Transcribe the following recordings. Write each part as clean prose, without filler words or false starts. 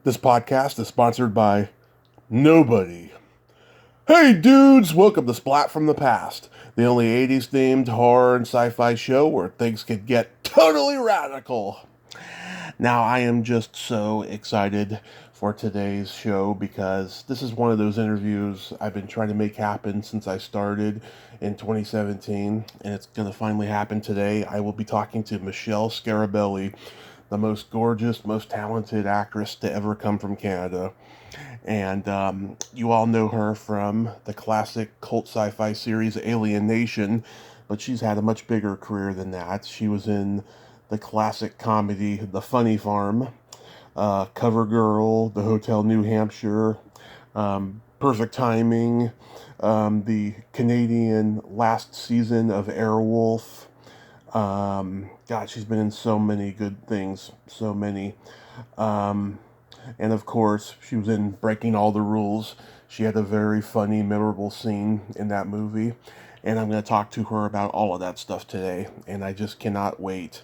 This podcast is sponsored by nobody. Hey dudes, welcome to Splat from the Past, the only 80s themed horror and sci-fi show where things could get totally radical. Now, I am just so excited for today's show because this is one of those interviews I've been trying to make happen since I started in 2017, and it's going to finally happen today. I will be talking to Michele Scarabelli, the most gorgeous, most talented actress to ever come from Canada. And you all know her from the classic cult sci-fi series Alien Nation, but she's had a much bigger career than that. She was in the classic comedy The Funny Farm, Covergirl, The Hotel New Hampshire, Perfect Timing, the Canadian last season of Airwolf. God, she's been in so many good things, so many. And of course, she was in Breaking All the Rules. She had a very funny, memorable scene in that movie. And I'm going to talk to her about all of that stuff today. And I just cannot wait.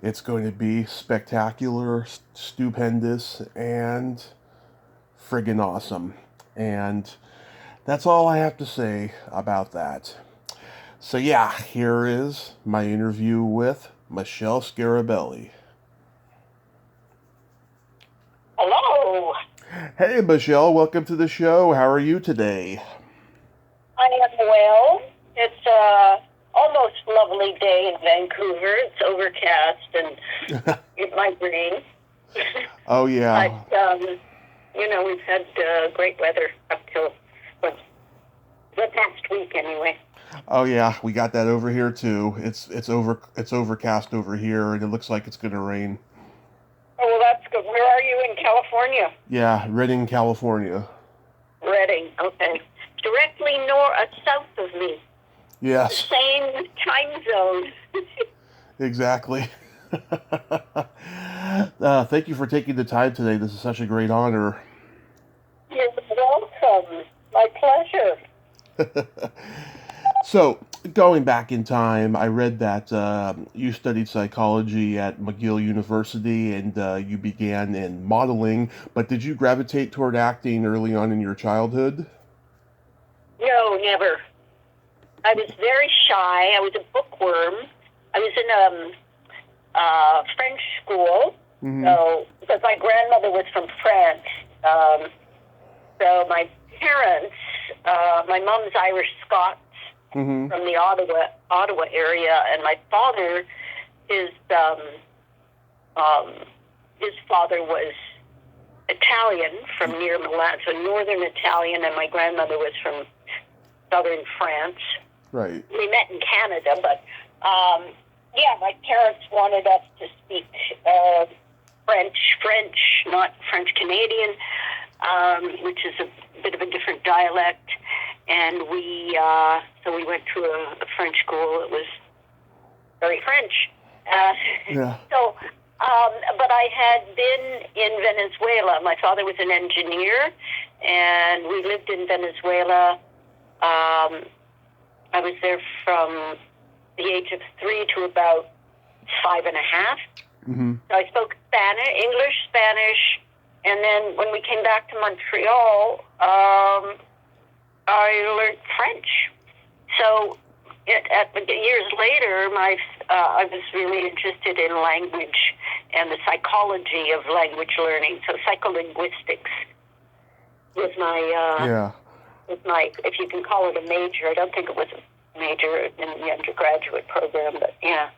It's going to be spectacular, stupendous, and friggin' awesome. And that's all I have to say about that. So yeah, here is my interview with Michele Scarabelli. Hello. Hey, Michele, welcome to the show. How are you today? I am well. It's a almost lovely day in Vancouver. It's overcast and it might rain. Oh, yeah. But, we've had great weather up till the past week anyway. Oh, yeah, we got that over here, too. It's overcast over here, and it looks like it's going to rain. Oh, well, that's good. Where are you in California? Yeah, Redding, California. Redding, okay. Directly south of me. Yes. The same time zone. Exactly. Thank you for taking the time today. This is such a great honor. You're welcome. My pleasure. So, going back in time, I read that you studied psychology at McGill University and you began in modeling, but did you gravitate toward acting early on in your childhood? No, never. I was very shy. I was a bookworm. I was in a French school, so because my grandmother was from France. So my parents, my mom's Irish Scots from the Ottawa area, and my father, his father was Italian from near Milan, so northern Italian, and my grandmother was from southern France. Right. We met in Canada, but my parents wanted us to speak French, not French Canadian, which is a bit of a different dialect. And so we went to a French school. It was very French. Yeah. So, but I had been in Venezuela. My father was an engineer, and we lived in Venezuela. I was there from the age of 3 to about 5 and a half. So I spoke English, Spanish, and then when we came back to Montreal, I learned French. So years later, I was really interested in language and the psychology of language learning. So psycholinguistics was my, if you can call it a major. I don't think it was a major in the undergraduate program, but yeah.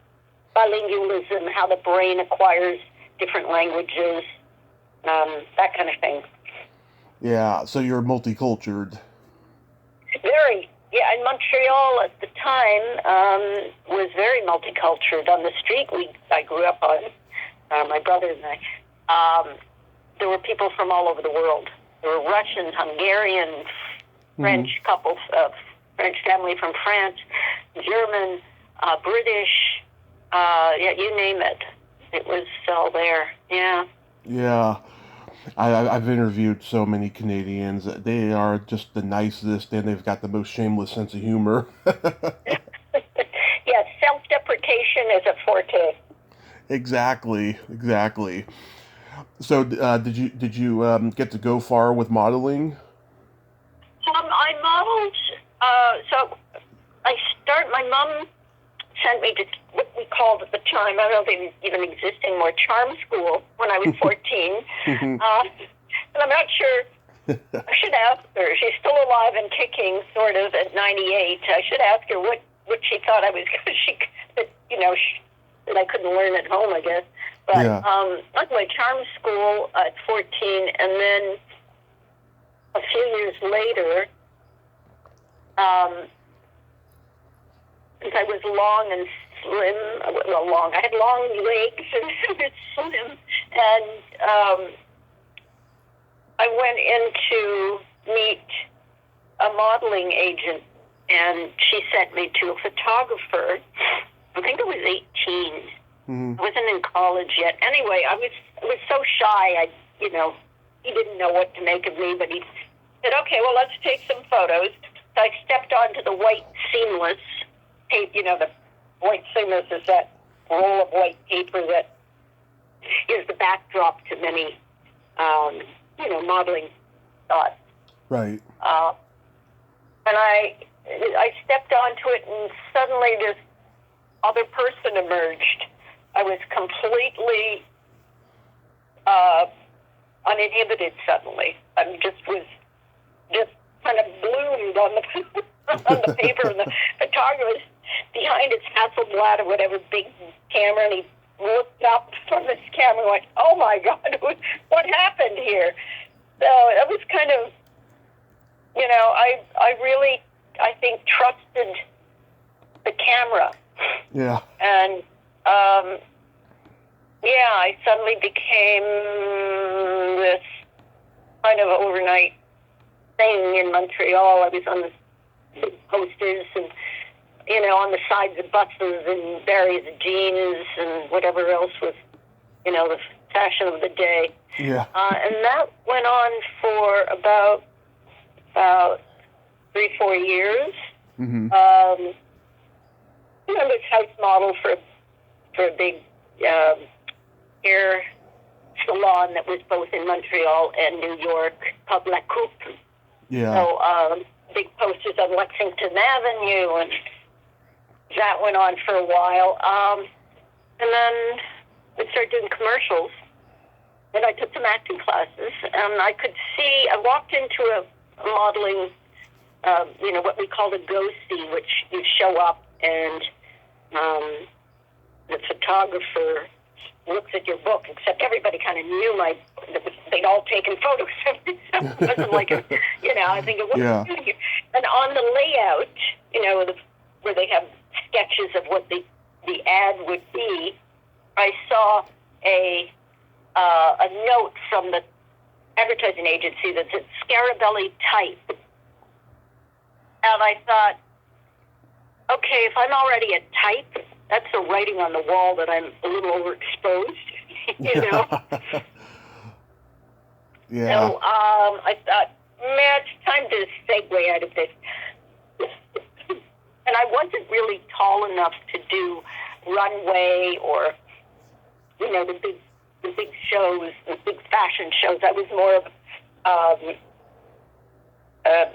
Bilingualism, how the brain acquires different languages, that kind of thing. Yeah, so you're multicultural. Very. Yeah, and Montreal at the time was very multicultural. On the street I grew up on, my brother and I, there were people from all over the world. There were Russians, Hungarian, French couples, French family from France, German, British, you name it. It was all there, yeah. Yeah. I've interviewed so many Canadians. They are just the nicest, and they've got the most shameless sense of humor. Yes, self-deprecation is a forte. Exactly. So, did you get to go far with modeling? I modeled. So my mom sent me to what we called at the time, I don't know if they even exist anymore, charm school when I was 14. And I'm not sure, I should ask her. She's still alive and kicking, sort of, at 98. I should ask her what she thought I was, that I couldn't learn at home, I guess. But anyway, charm school at 14, and then a few years later, since I was long and slim, I had long legs and slim, and I went in to meet a modeling agent, and she sent me to a photographer. I think I was 18. I wasn't in college yet. Anyway, I was so shy. He didn't know what to make of me, but he said, "Okay, well, let's take some photos." So I stepped onto the white seamless tape. The white seamless is that roll of white paper that is the backdrop to many, modeling thoughts. Right. And I stepped onto it, and suddenly this other person emerged. I was completely uninhibited suddenly. I was just kind of bloomed on the on the paper, and the photographer behind his Hasselblad or whatever big camera, and he looked up from his camera and went, "Oh my God, what happened here?" So it was kind of, I really, I think, trusted the camera. Yeah. And I suddenly became this kind of overnight thing in Montreal. I was on the big posters and, on the sides of buses and various jeans and whatever else was, the fashion of the day. Yeah. And that went on for about 3-4 years. Mm-hmm. I was house model for a big hair salon that was both in Montreal and New York, called La Coupe. Yeah. So big posters on Lexington Avenue, and that went on for a while. And then we started doing commercials, and I took some acting classes, and I could see, I walked into a modeling, what we call a go-see, which you show up and the photographer looks at your book, except everybody kind of knew they'd all taken photos of me. So it wasn't like I think it was. Yeah. And on the layout, where they have sketches of what the ad would be, I saw a note from the advertising agency that said Scarabelli type. And I thought, okay, if I'm already a type, that's the writing on the wall that I'm a little overexposed, Yeah. So I thought, man, it's time to segue out of this. And I wasn't really tall enough to do runway or, the big shows, the big fashion shows. I was more of a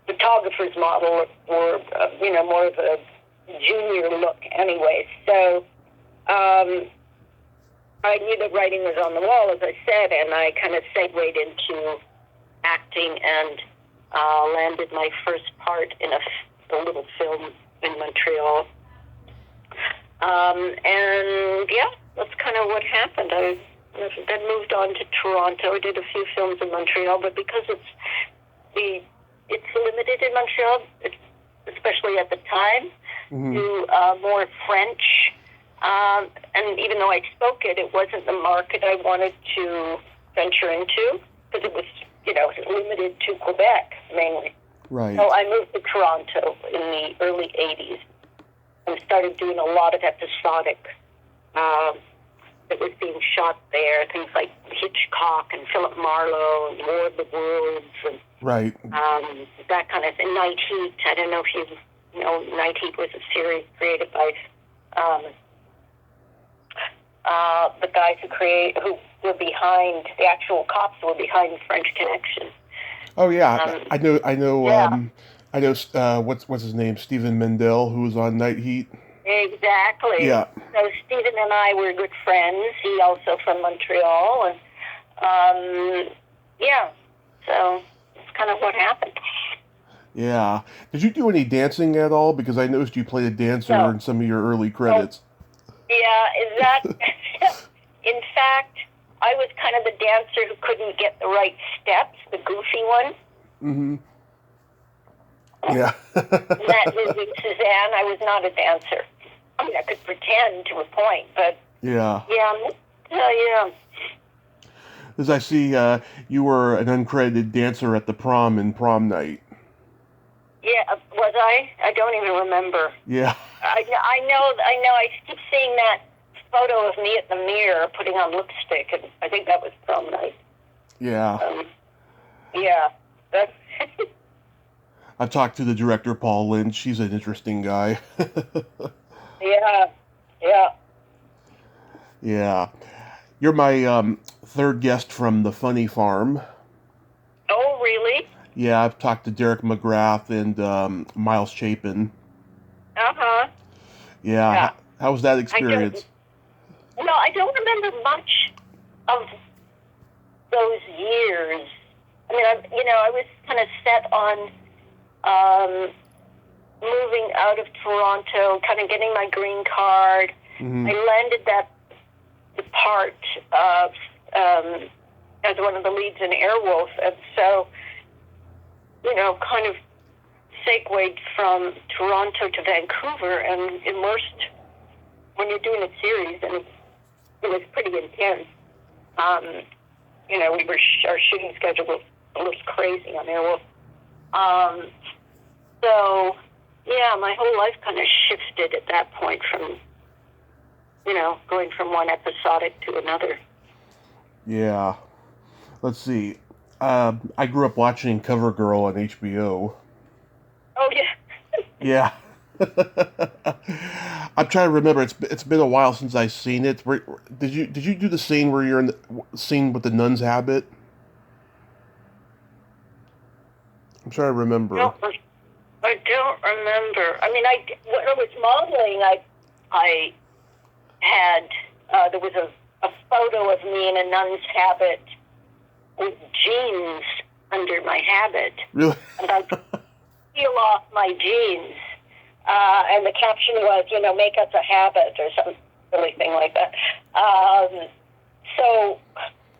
photographer's model, or more of a junior look anyway. So I knew the writing was on the wall, as I said, and I kind of segued into acting and landed my first part in a little film in Montreal. And that's kind of what happened. I then moved on to Toronto. I did a few films in Montreal, but because it's limited in Montreal, especially at the time, to more French. And even though I spoke it, it wasn't the market I wanted to venture into, because it was, limited to Quebec mainly. Right. So I moved to Toronto in the early 80s and started doing a lot of episodic that was being shot there, things like Hitchcock and Philip Marlowe and War of the Worlds and right. That kind of thing. Night Heat. I don't know if you know, Night Heat was a series created by the guys who were behind, the actual cops who were behind French Connection. Oh yeah, I know. Yeah. I know. What's his name? Stephen Mendel, who was on Night Heat. Exactly. Yeah. So Stephen and I were good friends. He also from Montreal, and yeah. So it's kind of what happened. Yeah. Did you do any dancing at all? Because I noticed you played a dancer No. in some of your early credits. Yeah, is that? In fact, I was kind of the dancer who couldn't get the right steps, the goofy one. Mm-hmm. Yeah. In that movie, Suzanne, I was not a dancer. I mean, I could pretend to a point, but Yeah. yeah. As I see, you were an uncredited dancer at the prom in prom night. Yeah, was I? I don't even remember. Yeah. I know. I keep seeing that photo of me at the mirror putting on lipstick, and I think that was prom night. Yeah. Yeah. That's I've talked to the director, Paul Lynch. He's an interesting guy. yeah. Yeah. You're my third guest from the Funny Farm. Oh, really? Yeah, I've talked to Derek McGrath and Miles Chapin. Uh-huh. Yeah. How was that experience? I don't remember much of those years. I mean, I was kind of set on moving out of Toronto, kind of getting my green card. Mm-hmm. I landed the part of as one of the leads in Airwolf, and so kind of segued from Toronto to Vancouver and immersed. When you're doing a series, and it was pretty intense. Our shooting schedule was a little crazy on Airwolf. So, yeah, my whole life kind of shifted at that point from, going from one episodic to another. Yeah. Let's see. I grew up watching Covergirl on HBO. Oh, yeah. Yeah. I'm trying to remember. It's been a while since I've seen it. Did you do the scene where you're in the scene with the nun's habit? I'm trying to remember. No, I don't remember. I mean, when I was modeling, I had there was a photo of me in a nun's habit with jeans under my habit. Really? And I peel off my jeans. And the caption was, make us a habit or some silly thing like that. So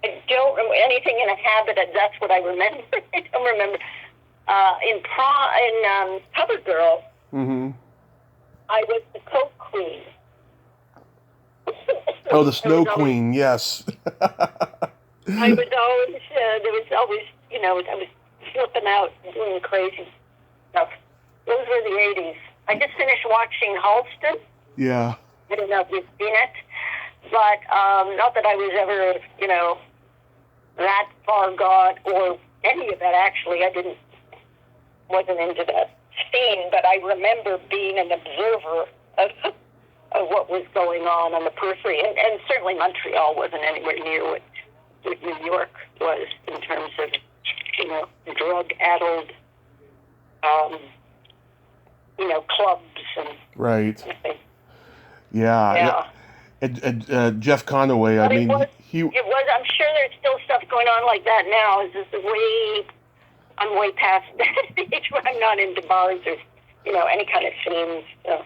I don't remember anything in a habit. That's what I remember. I don't remember. In Covergirl, Mm-hmm. I was the Coke Queen. Oh, the Snow Queen, yes. I was always, there was always, I was flipping out and doing crazy stuff. Those were the 80s. I just finished watching Halston. Yeah. I don't know if you've seen it, but not that I was ever, that far gone or any of that, actually. I wasn't into that scene, but I remember being an observer of what was going on the periphery. And certainly Montreal wasn't anywhere near what New York was in terms of, drug-addled, clubs and Right. everything. Yeah. And Jeff Conaway, But I mean, it was. I'm sure there's still stuff going on like that now. It's just I'm way past that stage where I'm not into bars or, any kind of scenes. So.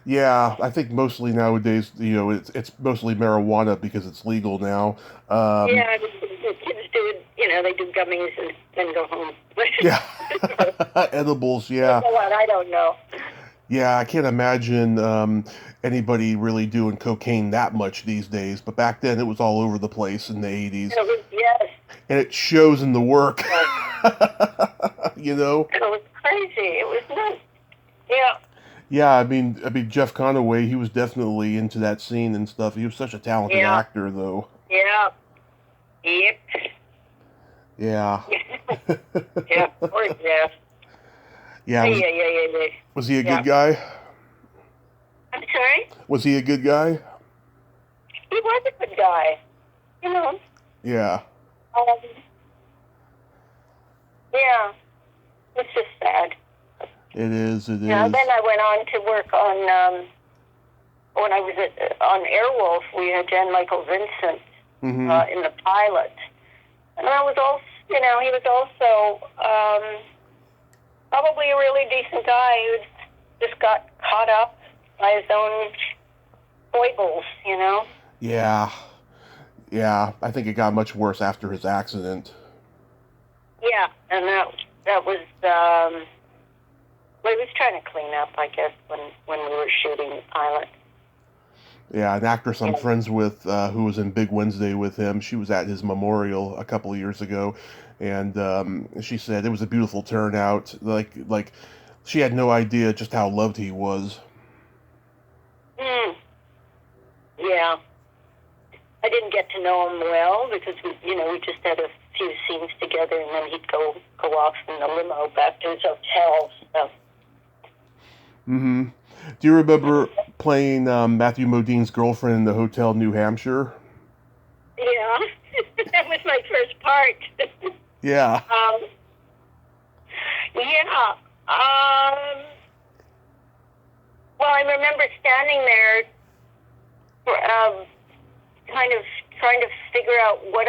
Yeah, I think mostly nowadays, it's mostly marijuana because it's legal now. Yeah, the kids do it, they do gummies and then go home. Yeah. Edibles, yeah. You know what? I don't know. Yeah, I can't imagine anybody really doing cocaine that much these days, but back then it was all over the place in the 80s. Yes. And it shows in the work. It was crazy. It was nuts. Yeah. Yeah, I mean, Jeff Conaway, he was definitely into that scene and stuff. He was such a talented actor, though. Yeah. Yep. Yeah. Yeah. Poor Jeff. Yeah. Yeah. Was he a good guy? I'm sorry? Was he a good guy? he was a good guy, you know. Yeah. Um, yeah, it's just sad. It is. Then I went on to work on, when I was on Airwolf, we had Jan Michael Vincent in the pilot. And I was also, he was also probably a really decent guy who just got caught up by his own foibles, Yeah. Yeah, I think it got much worse after his accident. Yeah, and that was, well, he was trying to clean up, I guess, when we were shooting the pilot. Yeah, an actress I'm friends with who was in Big Wednesday with him, she was at his memorial a couple of years ago, and she said it was a beautiful turnout. Like she had no idea just how loved he was. Yeah. I didn't get to know him well because we just had a few scenes together, and then he'd go off in the limo back to his hotel. So. Do you remember playing Matthew Modine's girlfriend in the Hotel New Hampshire? Yeah, that was my first part. Yeah. Yeah. Well, I remember standing there, kind of trying to figure out how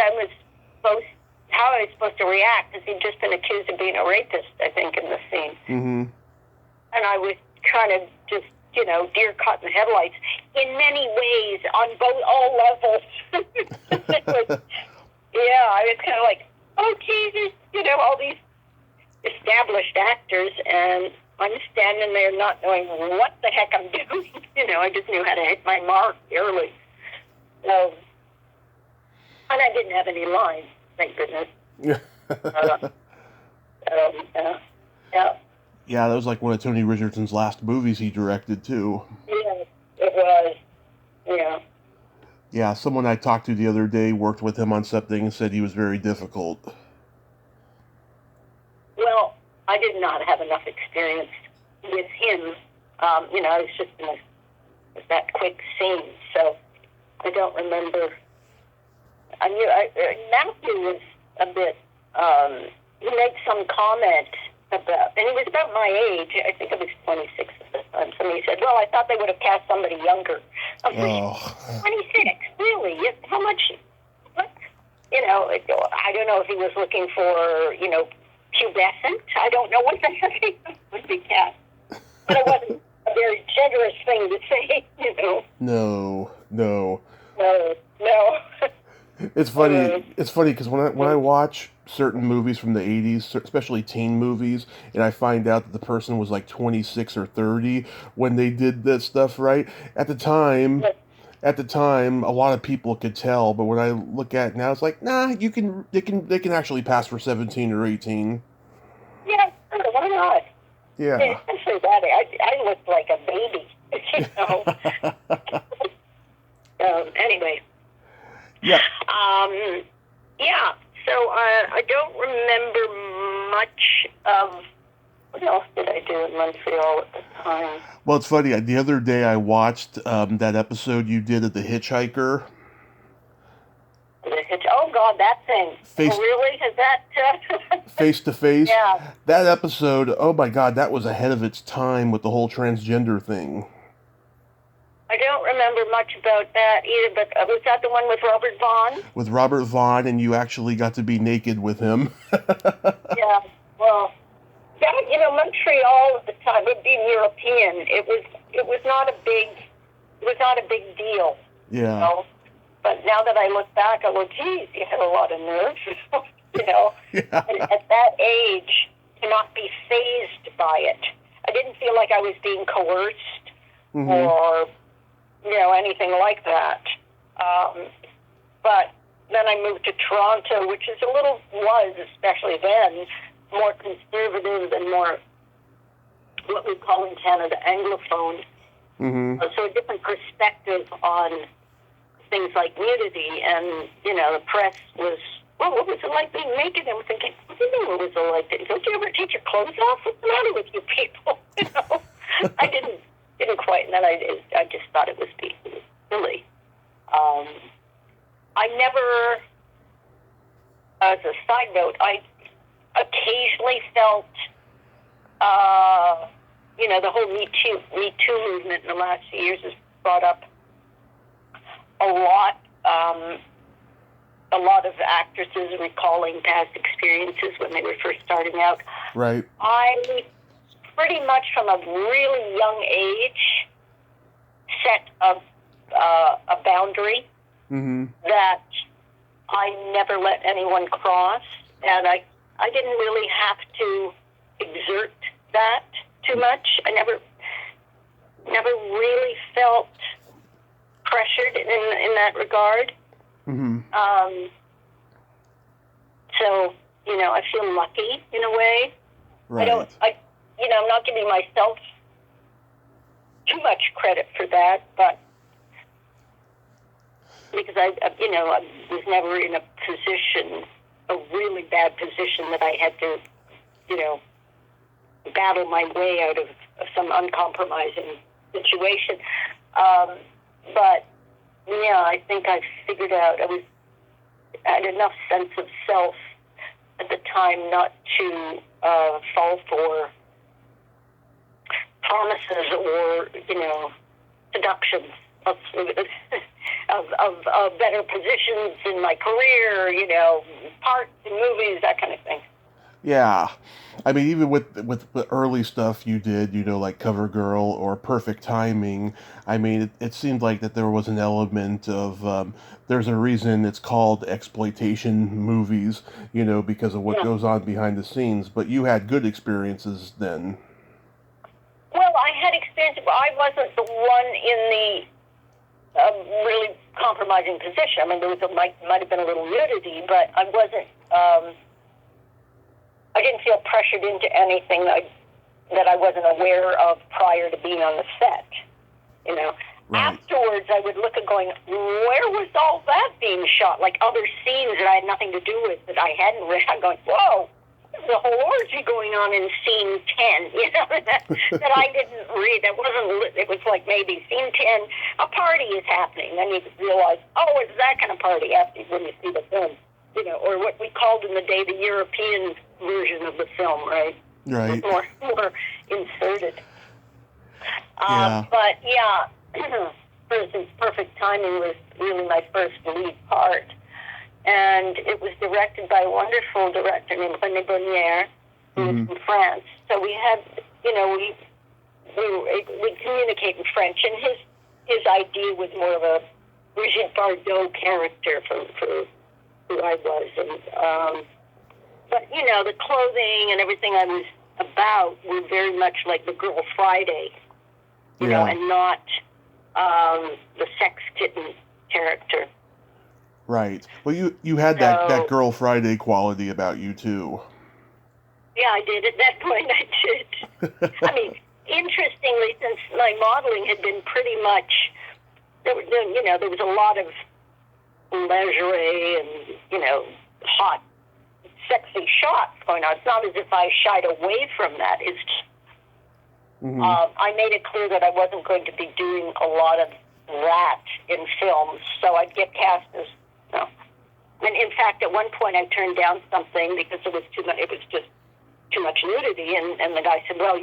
I was supposed to react, because he'd just been accused of being a rapist, I think, in the scene. And I was kind of just, deer caught in the headlights in many ways on all levels. I was kind of like, oh, Jesus, all these established actors, and I'm standing there not knowing what the heck I'm doing. I just knew how to hit my mark early. So, and I didn't have any lines, thank goodness. Yeah. Yeah, that was like one of Tony Richardson's last movies he directed, too. Yeah, it was. Yeah. Yeah, someone I talked to the other day worked with him on something and said he was very difficult. Well, I did not have enough experience with him. I was just in that quick scene, so I don't remember. I knew Matthew was a bit, he made some comment about, and he was about my age. I think I was 26 at the time. Somebody said, well, I thought they would have cast somebody younger. I was like, 26? Really? How much? What? I don't know if he was looking for, pubescent. I don't know what the heck he would be cast. But it wasn't a very generous thing to say, No. No. It's funny. It's funny because when I watch certain movies from the 80s, especially teen movies, and I find out that the person was like 26 or 30 when they did this stuff, right? At the time, a lot of people could tell, but when I look at it now, it's like, nah, they can actually pass for 17 or 18. Yeah, sure, why not? Yeah. Especially that, I looked like a baby, Anyway. Yeah. Yeah. So I don't remember much of what else did I do in Montreal at the time. Well, it's funny. The other day I watched that episode you did of The Hitchhiker. Oh God, that thing! Really? Is that Face to Face? Yeah. That episode. Oh my God, that was ahead of its time with the whole transgender thing. I don't remember much about that either, but was that the one with Robert Vaughn? With Robert Vaughn, and you actually got to be naked with him. Yeah, well, Montreal at the time, it being European, it was not a big deal. Yeah. But now that I look back, I go, geez, you had a lot of nerve, Yeah. And at that age, to not be fazed by it. I didn't feel like I was being coerced or anything like that. But then I moved to Toronto, which was, especially then, more conservative and more what we call in Canada Anglophone. So a different perspective on things like nudity, and, the press was, well, what was it like being naked? And I'm thinking, what do you mean what was it like? Don't you ever take your clothes off? What's the matter with you people? I didn't quite, and then I just thought it was silly. Um, I never, as a side note, I occasionally felt, the whole Me Too movement in the last few years has brought up a lot of actresses recalling past experiences when they were first starting out. Right. I pretty much from a really young age set a boundary that I never let anyone cross, and I didn't really have to exert that too much. I never really felt pressured in that regard. So, I feel lucky in a way. Right. I'm not giving myself too much credit for that, but because I was never in a really bad position that I had to, battle my way out of some uncompromising situation. But yeah, I think I figured out I had enough sense of self at the time not to fall for promises or seductions of better positions in my career, parts in movies, that kind of thing. Yeah. I mean, even with the early stuff you did, like Covergirl or Perfect Timing, I mean, it seemed like that there was an element of, there's a reason it's called exploitation movies, because of what goes on behind the scenes, but you had good experiences then. Well, I had experience, but I wasn't the one in the really compromising position. I mean, there might have been a little nudity, but I wasn't, I didn't feel pressured into anything that I wasn't aware of prior to being on the set, Right. Afterwards, I would look at going, where was all that being shot? Like other scenes that I had nothing to do with that I hadn't read. I'm going, whoa, there's a whole orgy going on in scene 10, that I didn't read. That wasn't, it was like maybe scene 10, a party is happening. Then you realize, oh, it's that kind of party after when you see the film, or what we called in the day the European version of the film, right? Right. More inserted. Yeah. But yeah, for instance, Perfect Timing was really my first lead part. And it was directed by a wonderful director named René Bonnier, who was from France. So we had, we communicate in French, and his idea was more of a Brigitte Bardot character for who I was. And but the clothing and everything I was about were very much like the Girl Friday, and not the sex kitten character. Right. Well, you had that Girl Friday quality about you too. Yeah, I did. At that point, I did. I mean, interestingly, since my modeling had been pretty much, there was a lot of lingerie and hot, sexy shots going on. It's not as if I shied away from that. It's I made it clear that I wasn't going to be doing a lot of that in films, so I'd get cast as And in fact, at one point, I turned down something because it was too much. It was just too much nudity, and the guy said, "Well,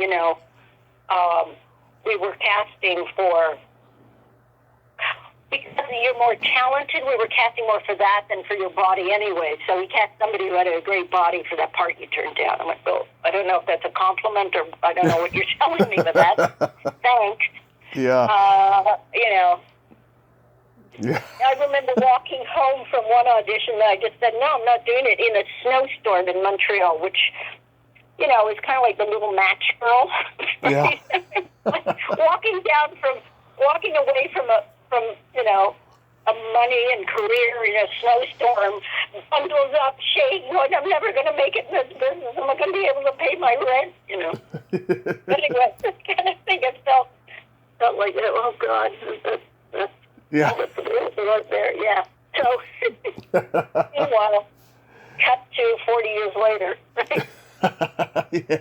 we were casting for because you're more talented. We were casting more for that than for your body anyway. So we cast somebody who had a great body for that part you turned down." I went, "Well, I don't know if that's a compliment or I don't know what you're telling me, but that thanks." Yeah. Yeah. I remember walking home from one audition that I just said, no, I'm not doing it, in a snowstorm in Montreal, which, is kind of like the little match girl. Yeah. walking away from a money and career in a snowstorm, bundles up, shaking, going, I'm never going to make it in this business. I'm not going to be able to pay my rent, Anyway, this kind of thing, it felt like, oh, God, that's yeah. Right there, yeah. So, meanwhile, cut to 40 years later. Yeah.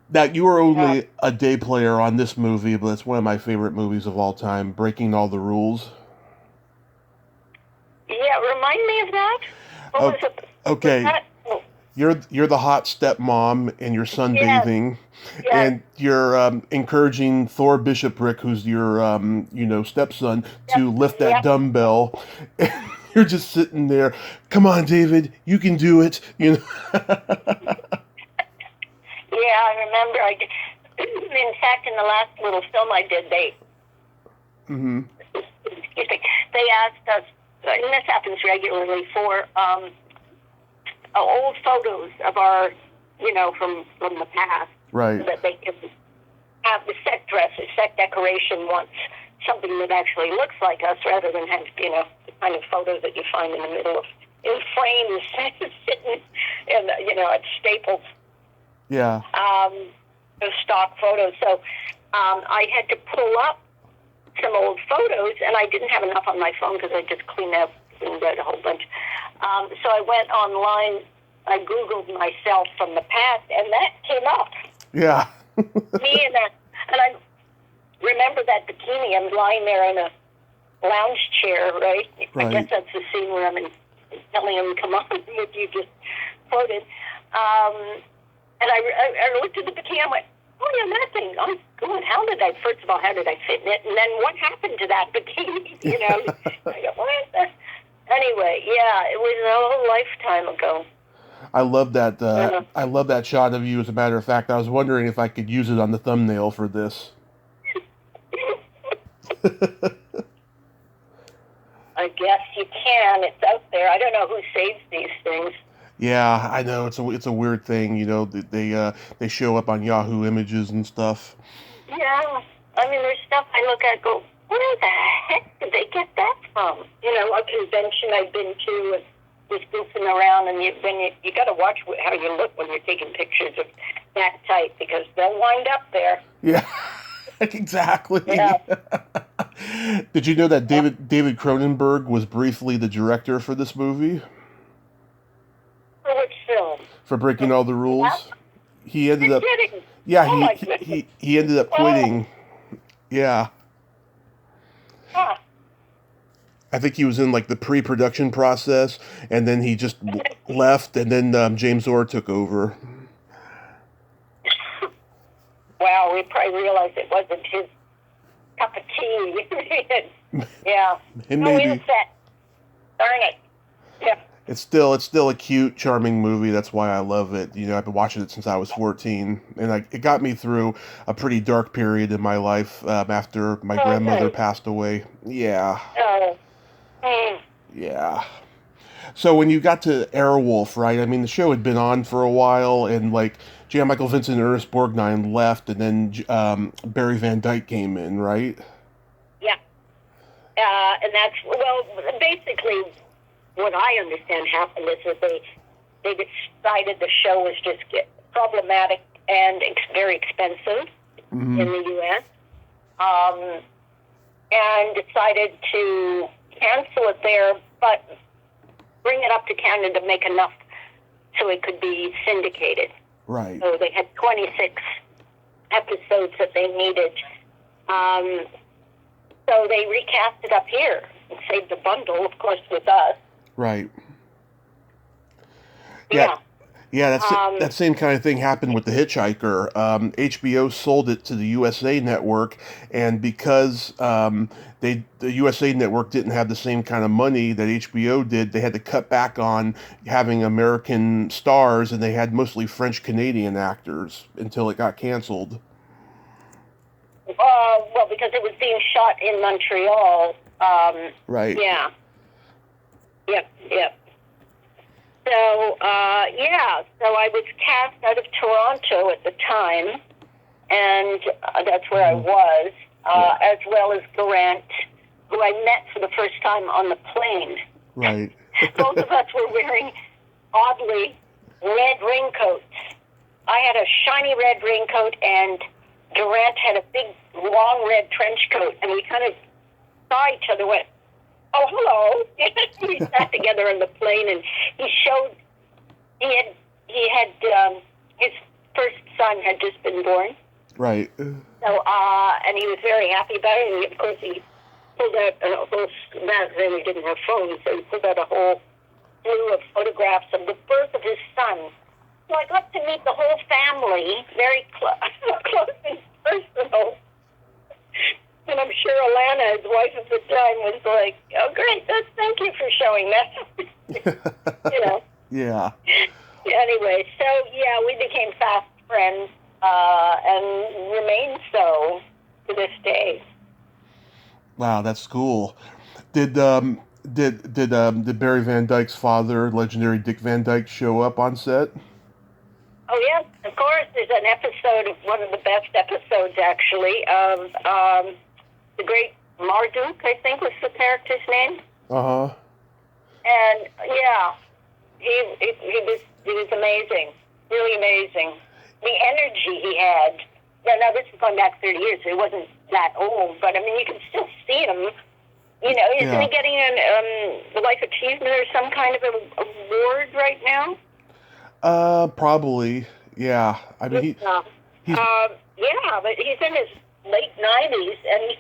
Now, you were only a day player on this movie, but it's one of my favorite movies of all time, Breaking All the Rules. remind me of that. What Oh, was it? okay. Was that? Oh, You're the hot stepmom and you're yes, sunbathing, yes, and you're encouraging Thor Bishoprick, who's your stepson, yep, to lift that yep. dumbbell. And you're just sitting there. Come on, David, you can do it. Yeah, I remember. In fact, in the last little film I did, Mm-hmm. excuse me, they asked us, and this happens regularly, for old photos of our, from the past, Right. so that they can have the set dresses, set decoration once something that actually looks like us, rather than have, the kind of photos that you find in the middle of, in frames, sitting in, at Staples. Yeah. Those stock photos. So I had to pull up some old photos, and I didn't have enough on my phone because I just cleaned out and read a whole bunch. So I went online, I Googled myself from the past, and that came up. Yeah. Me and that, and I remember that bikini. I'm lying there in a lounge chair, right? Right. I guess that's the scene where I'm telling him, come on, what you just quoted. And I looked at the bikini, I went, oh yeah, that thing, oh God, how did I fit in it? And then what happened to that bikini, I go, what is that? Anyway, yeah, it was a whole lifetime ago. I love that. I love that shot of you. As a matter of fact, I was wondering if I could use it on the thumbnail for this. I guess you can. It's out there. I don't know who saves these things. Yeah, I know it's a weird thing. They show up on Yahoo Images and stuff. Yeah, I mean, there's stuff I look at, go, where the heck did they get that from? A convention I've been to, and just goofing around, and you got to watch how you look when you're taking pictures of that type, because they'll wind up there. Yeah, exactly. Yeah. Did you know that David Cronenberg was briefly the director for this movie? For which film? For Breaking All the Rules. He ended You're up. kidding. Yeah, Oh, my goodness. he ended up quitting. Yeah. Huh. I think he was in like the pre-production process, and then he just left, and then James Orr took over. Wow, we probably realized it wasn't his cup of tea. Yeah. Maybe. No inset. Darn it. Yeah. It's still a cute, charming movie. That's why I love it. I've been watching it since I was 14, and it got me through a pretty dark period in my life after my grandmother passed away. Yeah. Oh. Yeah. So when you got to Airwolf, right? I mean, the show had been on for a while, and like Jan Michael Vincent and Ernest Borgnine left, and then Barry Van Dyke came in, right? Yeah. And that's, basically what I understand happened is that they decided the show was just problematic and very expensive in the U.S. And decided to cancel it there, but bring it up to Canada to make enough so it could be syndicated. Right. So they had 26 episodes that they needed. So they recast it up here and saved the bundle, of course, with us. Right. Yeah. Yeah, that same kind of thing happened with The Hitchhiker. HBO sold it to the USA Network, and because the USA Network didn't have the same kind of money that HBO did, they had to cut back on having American stars, and they had mostly French-Canadian actors until it got canceled. Well, because it was being shot in Montreal. Right. Yeah. Yep. So, so I was cast out of Toronto at the time, and that's where I was, as well as Grant, who I met for the first time on the plane. Right. Both of us were wearing, oddly, red raincoats. I had a shiny red raincoat, and Durant had a big, long red trench coat, and we kind of saw each other, went, oh, hello. We sat together on the plane, and he showed, he had his first son had just been born. Right. So, and he was very happy about it, and of course he pulled out a whole, back then we didn't have phones, so he pulled out a whole slew of photographs of the birth of his son. So I got to meet the whole family very close and personal. And I'm sure Alana, his wife at the time, was like, "Oh, great! Thank you for showing that." You know. Yeah. Anyway, so yeah, we became fast friends, and remain so to this day. Wow, that's cool. Did Barry Van Dyke's father, legendary Dick Van Dyke, show up on set? Oh yes, of course. There's an episode of one of the best episodes, actually, of the great Marduk, I think was the character's name. Uh-huh. And yeah, he was amazing, really amazing. The energy he had. Now this is going back 30 years, so he wasn't that old, but I mean, you can still see him. You know, isn't he getting a life achievement or some kind of award right now? Probably. Yeah. I mean, he's yeah, but he's in his late 90s, and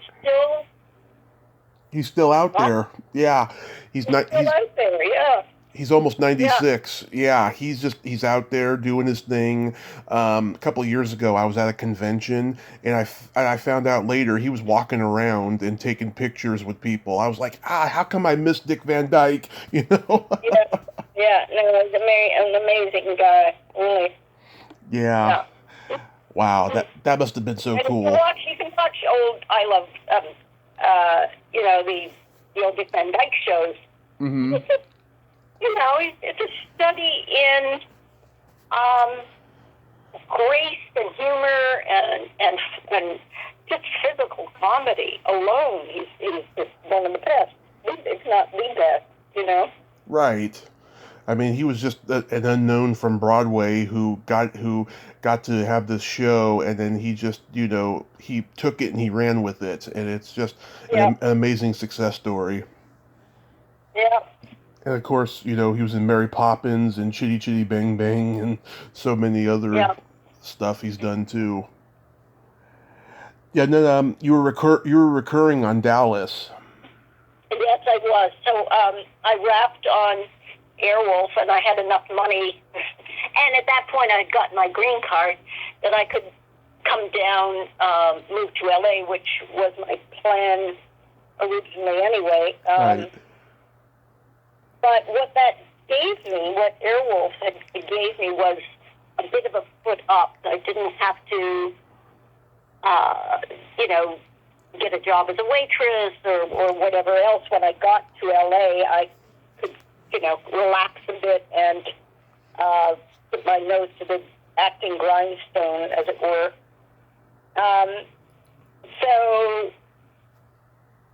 he's still out there. Yeah. He's out there, yeah. He's almost 96. Yeah, he's out there doing his thing. A couple of years ago, I was at a convention, and I found out later he was walking around and taking pictures with people. I was like, how come I missed Dick Van Dyke? You know? Yeah. No, he's an amazing guy, really. Yeah. Wow, that must have been so cool. You can watch old. I love, the old Dick Van Dyke shows. Mm-hmm. It's a study in grace and humor and just physical comedy alone. He's just one of the best. It's not the best, you know. Right. I mean, he was just an unknown from Broadway who got to have this show, and then he just, he took it and he ran with it, and it's just an amazing success story. Yeah. And of course, he was in Mary Poppins and Chitty Chitty Bang Bang and so many other stuff he's done too. Yeah, and then you were recurring on Dallas. Yes, I was. So I wrapped on Airwolf, and I had enough money, and at that point I had gotten my green card that I could come down, move to LA, which was my plan originally anyway. Right. But what that gave me, what Airwolf gave me, was a bit of a foot up. I didn't have to, get a job as a waitress or whatever else. When I got to LA, I could, relax a bit and put my nose to the acting grindstone, as it were. So,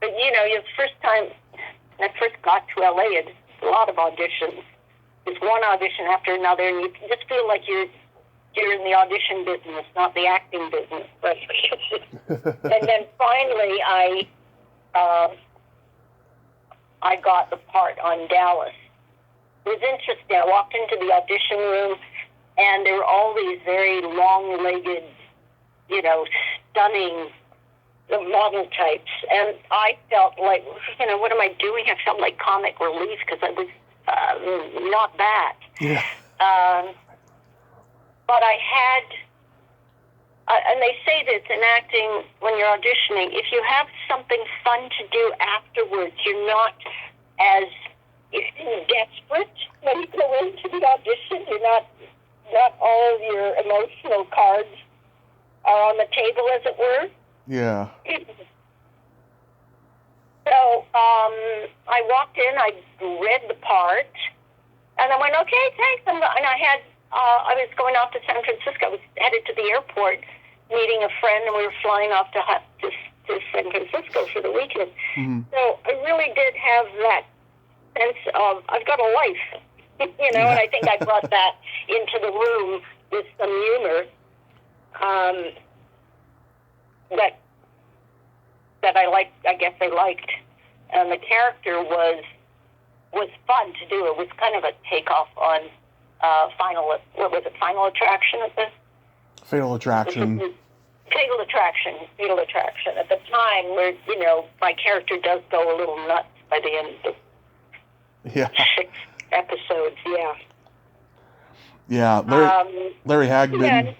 the first time I first got to LA, it's a lot of auditions. It's one audition after another, and you just feel like you're in the audition business, not the acting business. But and then finally, I got the part on Dallas. It was interesting. I walked into the audition room, and there were all these very long-legged, stunning model types, and I felt like, what am I doing? I felt like comic relief because I was not that. Yeah. But I had, and they say this in acting when you're auditioning, if you have something fun to do afterwards, you're not as desperate when you go into the audition. You're not all of your emotional cards are on the table, as it were. Yeah. So I walked in, I read the part, and I went, okay, thanks. And I had, I was going off to San Francisco. I was headed to the airport, meeting a friend, and we were flying off to San Francisco for the weekend. Mm-hmm. So I really did have that sense of, I've got a life, and I think I brought that into the room with some humor. That I liked, I guess they liked, and the character was fun to do. It was kind of a takeoff on Final Attraction at this. Fatal Attraction. Fatal Attraction. At the time, where my character does go a little nuts by the end of Yeah. 6 episodes. Yeah. Yeah. Larry Hagman.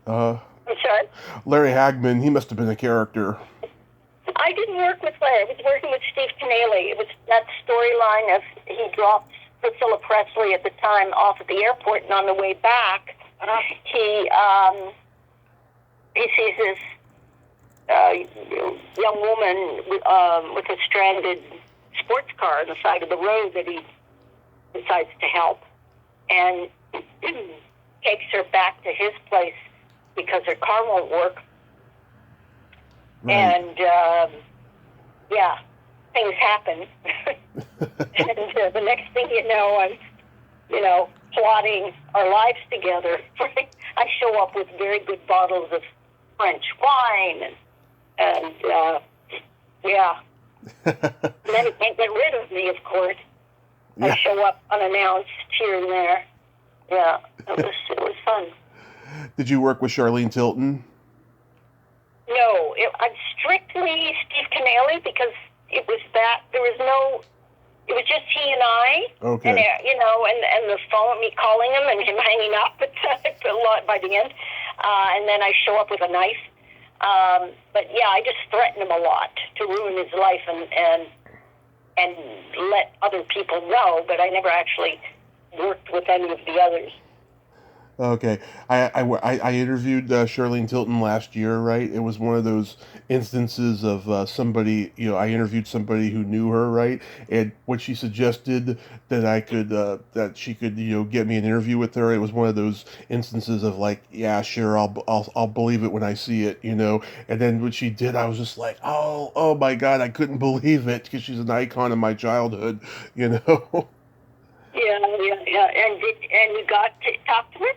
I'm sorry. Larry Hagman. He must have been a character. I didn't work with Larry. I was working with Steve Canale. It was that storyline of he drops Priscilla Presley at the time off at the airport, and on the way back, he sees this young woman with a stranded sports car on the side of the road that he decides to help, and takes her back to his place because her car won't work. Right. And, things happen. And the next thing you know, I'm, plotting our lives together. I show up with very good bottles of French wine, and And then he can't get rid of me, of course. Yeah. I show up unannounced here and there. Yeah, it was fun. Did you work with Charlene Tilton? No, I'm strictly Steve Canale because it was just he and I. Okay. And, and the phone, me calling him and him hanging up a lot by the end. And then I show up with a knife. But yeah, I just threaten him a lot to ruin his life and let other people know, but I never actually worked with any of the others. Okay. I interviewed Charlene Tilton last year, right? It was one of those instances of somebody, I interviewed somebody who knew her, right? And when she suggested that I could, that she could, get me an interview with her, it was one of those instances of like, yeah, sure, I'll believe it when I see it, And then when she did, I was just like, oh my God, I couldn't believe it because she's an icon of my childhood, Yeah. And you got to talk to her?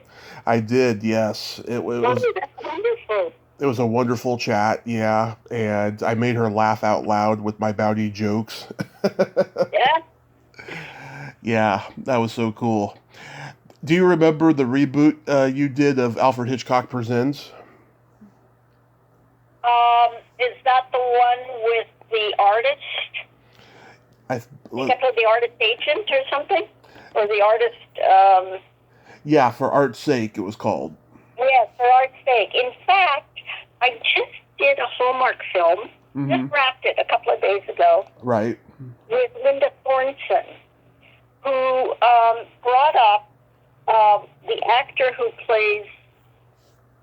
I did, yes. It was. That's wonderful. It was a wonderful chat, yeah, and I made her laugh out loud with my Bowdy jokes. Yeah. Yeah, that was so cool. Do you remember the reboot you did of Alfred Hitchcock Presents? Is that the one with the artist? I think I played the artist agent or something? Or the artist, Yeah, For Art's Sake, it was called. Yes, For Art's Sake. In fact, I just did a Hallmark film, just wrapped it a couple of days ago. Right. With Linda Thornton, who brought up the actor who plays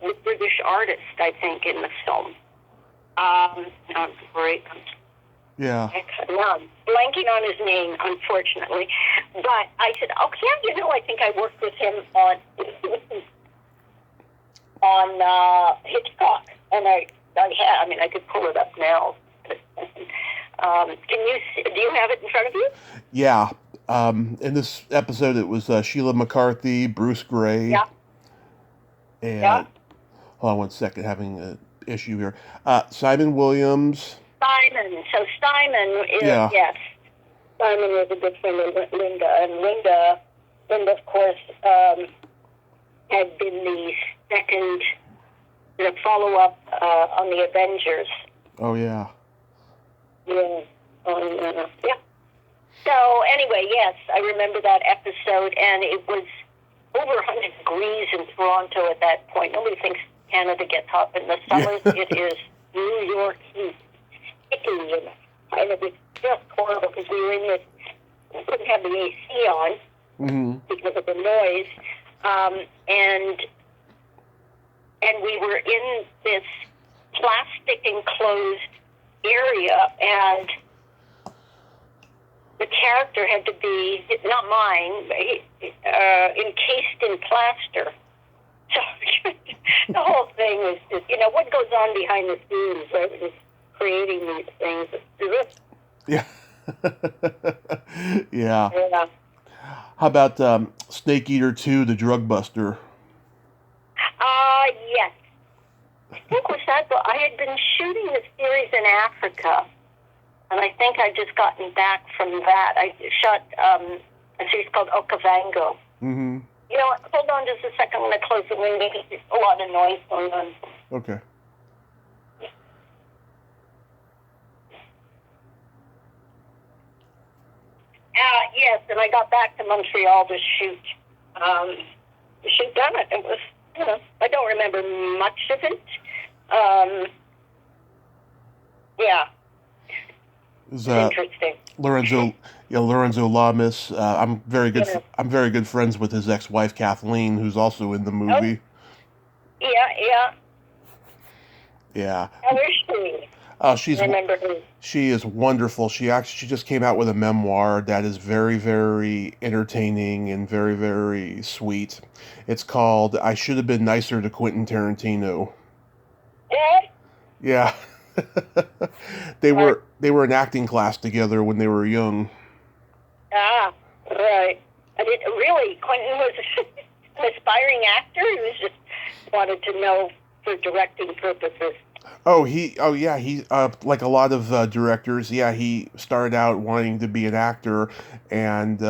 the British artist, I think, in the film. Great. Yeah. Now I'm blanking on his name, unfortunately. But I said, I think I worked with him on Hitchcock. And I could pull it up now. Do you have it in front of you? Yeah. In this episode, it was Sheila McCarthy, Bruce Gray. Yeah. And, hold on one second, having an issue here. Simon Williams. Simon. So Simon is, yes. Simon was a good friend of Linda. And Linda, of course, had been the second follow-up on the Avengers. Oh, yeah. Yeah. Yeah. So anyway, yes, I remember that episode, and it was over 100 degrees in Toronto at that point. Nobody thinks Canada gets hot in the summers. It is New York heat. Sticky, and it was just horrible because we were in this, we couldn't have the AC on because of the noise, and we were in this plastic enclosed area, and the character had to be, not mine, encased in plaster. So the whole thing was just, what goes on behind the scenes, right? Just creating these things. Yeah. Yeah. How about Snake Eater 2, The Drug Buster? Yes. I think was that, I had been shooting the series in Africa, and I think I'd just gotten back from that. I shot a series called Okavango. Mm-hmm. Hold on just a second. I'm going to close the window. There's a lot of noise going on. Okay. Yes, and I got back to Montreal to shoot done it. It was, I don't remember much of it. Yeah. Is interesting. Lorenzo Lamas. I'm very good. I'm very good friends with his ex-wife Kathleen, who's also in the movie. Oh, yeah. Yeah. How is she? Oh, she is wonderful. She just came out with a memoir that is very, very entertaining and very, very sweet. It's called "I Should Have Been Nicer to Quentin Tarantino." What? Yeah. They were in acting class together when they were young. Ah, right. I didn't really. Quentin was an aspiring actor. He was just wanted to know for directing purposes. He like a lot of directors, yeah, he started out wanting to be an actor, and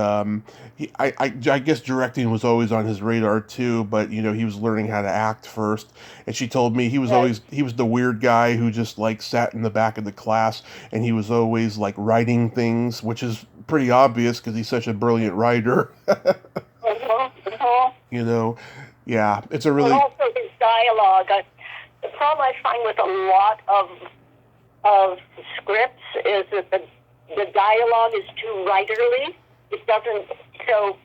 I guess directing was always on his radar too, but he was learning how to act first. And she told me he was the weird guy who just like sat in the back of the class, and he was always like writing things, which is pretty obvious because he's such a brilliant writer. Yeah, it's a really. And also his dialogue. The problem I find with a lot of scripts is that the dialogue is too writerly. It doesn't. So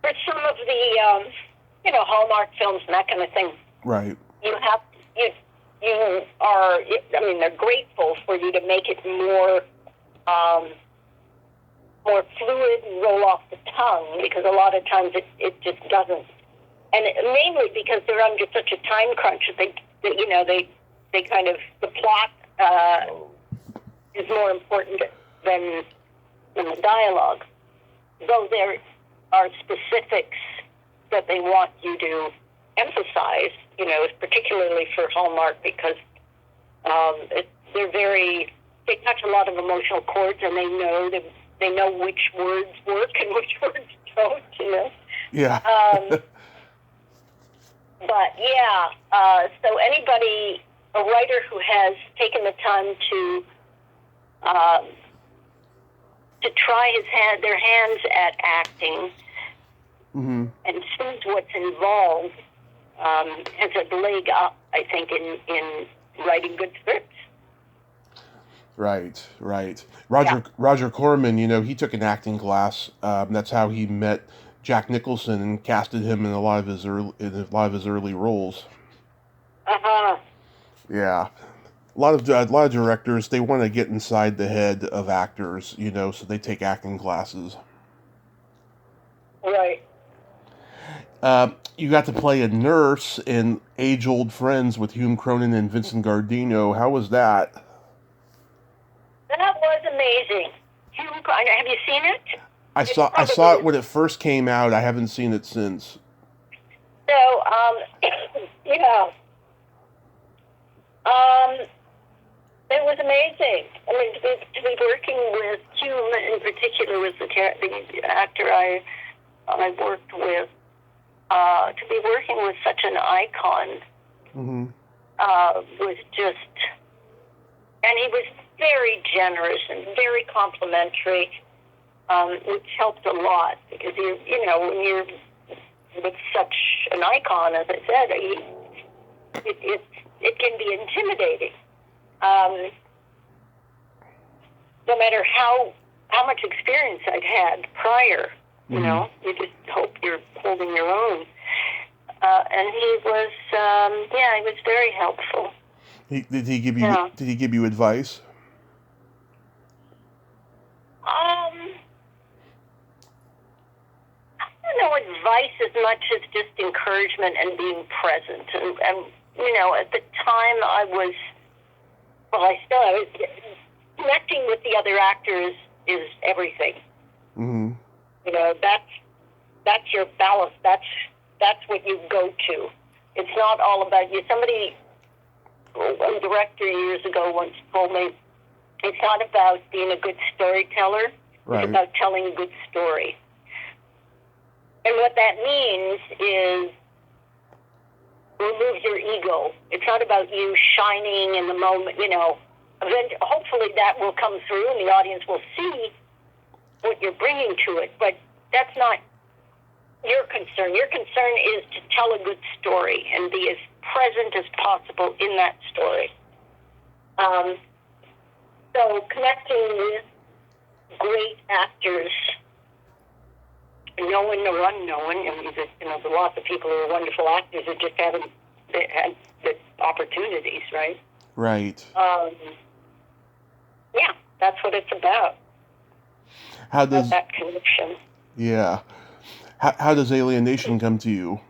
for some of the Hallmark films and that kind of thing, Right. you are. I mean, they're grateful for you to make it more fluid and roll off the tongue, because a lot of times it just doesn't. And mainly because they're under such a time crunch that they kind of, the plot is more important than the dialogue. Though there are specifics that they want you to emphasize, particularly for Hallmark, because they touch a lot of emotional chords, and they know which words work and which words don't, Yeah. But so anybody, a writer who has taken the time to try their hands at acting, Mm-hmm. and sees what's involved, has a leg up, I think, in writing good scripts. Right. Roger Corman, he took an acting class. That's how he met Jack Nicholson and casted him in a lot of his early roles. Yeah, a lot of directors, they want to get inside the head of actors, so they take acting classes. Right. You got to play a nurse in Age Old Friends with Hume Cronyn and Vincent Gardino. How was that? That was amazing. Have you seen it? I saw it when it first came out. I haven't seen it since. So, it was amazing. I mean, to be working with Hume in particular was the actor I worked with. To be working with such an icon was just, and he was very generous and very complimentary, which helped a lot, because when you're with such an icon, as I said, it can be intimidating. No matter how much experience I'd had prior, you just hope you're holding your own. And he was, he was very helpful. Did he give you advice? I don't know, advice as much as just encouragement and being present. And at the time I was connecting with the other actors is everything. Mm-hmm. That's your ballast. That's what you go to. It's not all about you. Somebody, a director years ago once told me, it's not about being a good storyteller. Right. It's about telling a good story. And what that means is remove your ego. It's not about you shining in the moment, hopefully that will come through and the audience will see what you're bringing to it. But that's not your concern. Your concern is to tell a good story and be as present as possible in that story. So connecting with great actors, known or unknown, and there's lots of people who are wonderful actors who just haven't had the opportunities, right? Right. Yeah, that's what it's about. How does that connection? Yeah. How does alienation come to you?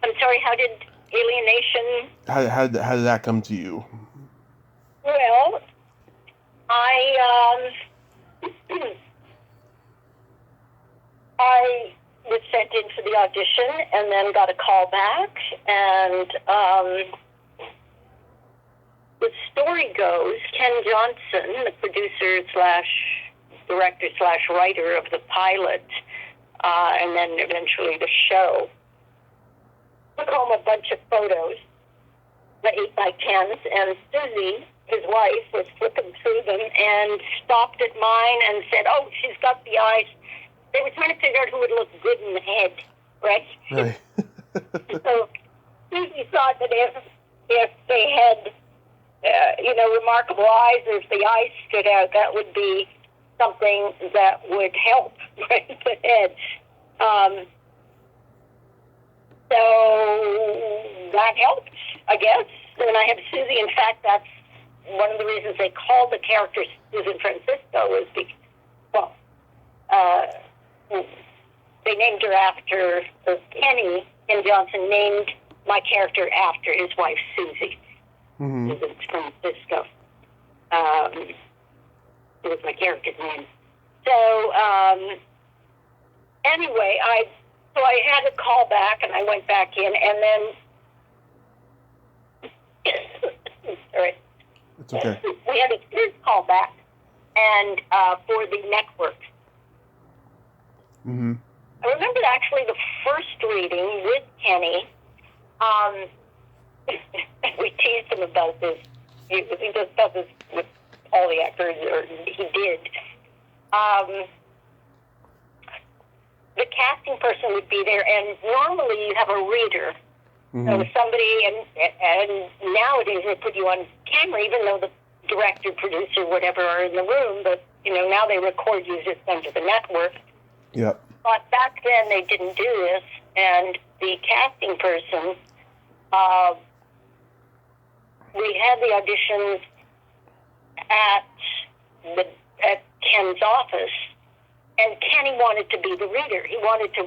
I'm sorry. How did alienation? How did that come to you? Well, I I was sent in for the audition and then got a call back, and the story goes, Ken Johnson, the producer / director / writer of the pilot, and then eventually the show, took home a bunch of photos, the 8x10s, and Susie, his wife, was flipping through them and stopped at mine and said, "Oh, she's got the eyes." They were trying to figure out who would look good in the head, right? Right. So Susie thought that if they had, remarkable eyes, or if the eyes stood out, that would be something that would help, right, the head. So that helped, I guess. And I have Susie. In fact, that's one of the reasons they called the character Susan Francisco, was because, they named her after Kenny, and Johnson named my character after his wife, Susie. Mm-hmm. Susan Francisco. It was my character's name. So, anyway, I had a call back, and I went back in, and then sorry. It's okay. We had a third call back, and for the network. Mm-hmm. I remember actually the first reading with Kenny. We teased him about this. He just does this with all the actors, or he did. The casting person would be there, and normally you have a reader. Mm-hmm. So somebody, and nowadays they put you on camera, even though the director, producer, whatever are in the room, but now they record you just under the network. Yep. But back then they didn't do this, and the casting person, we had the auditions at Ken's office, and Kenny wanted to be the reader. He wanted to,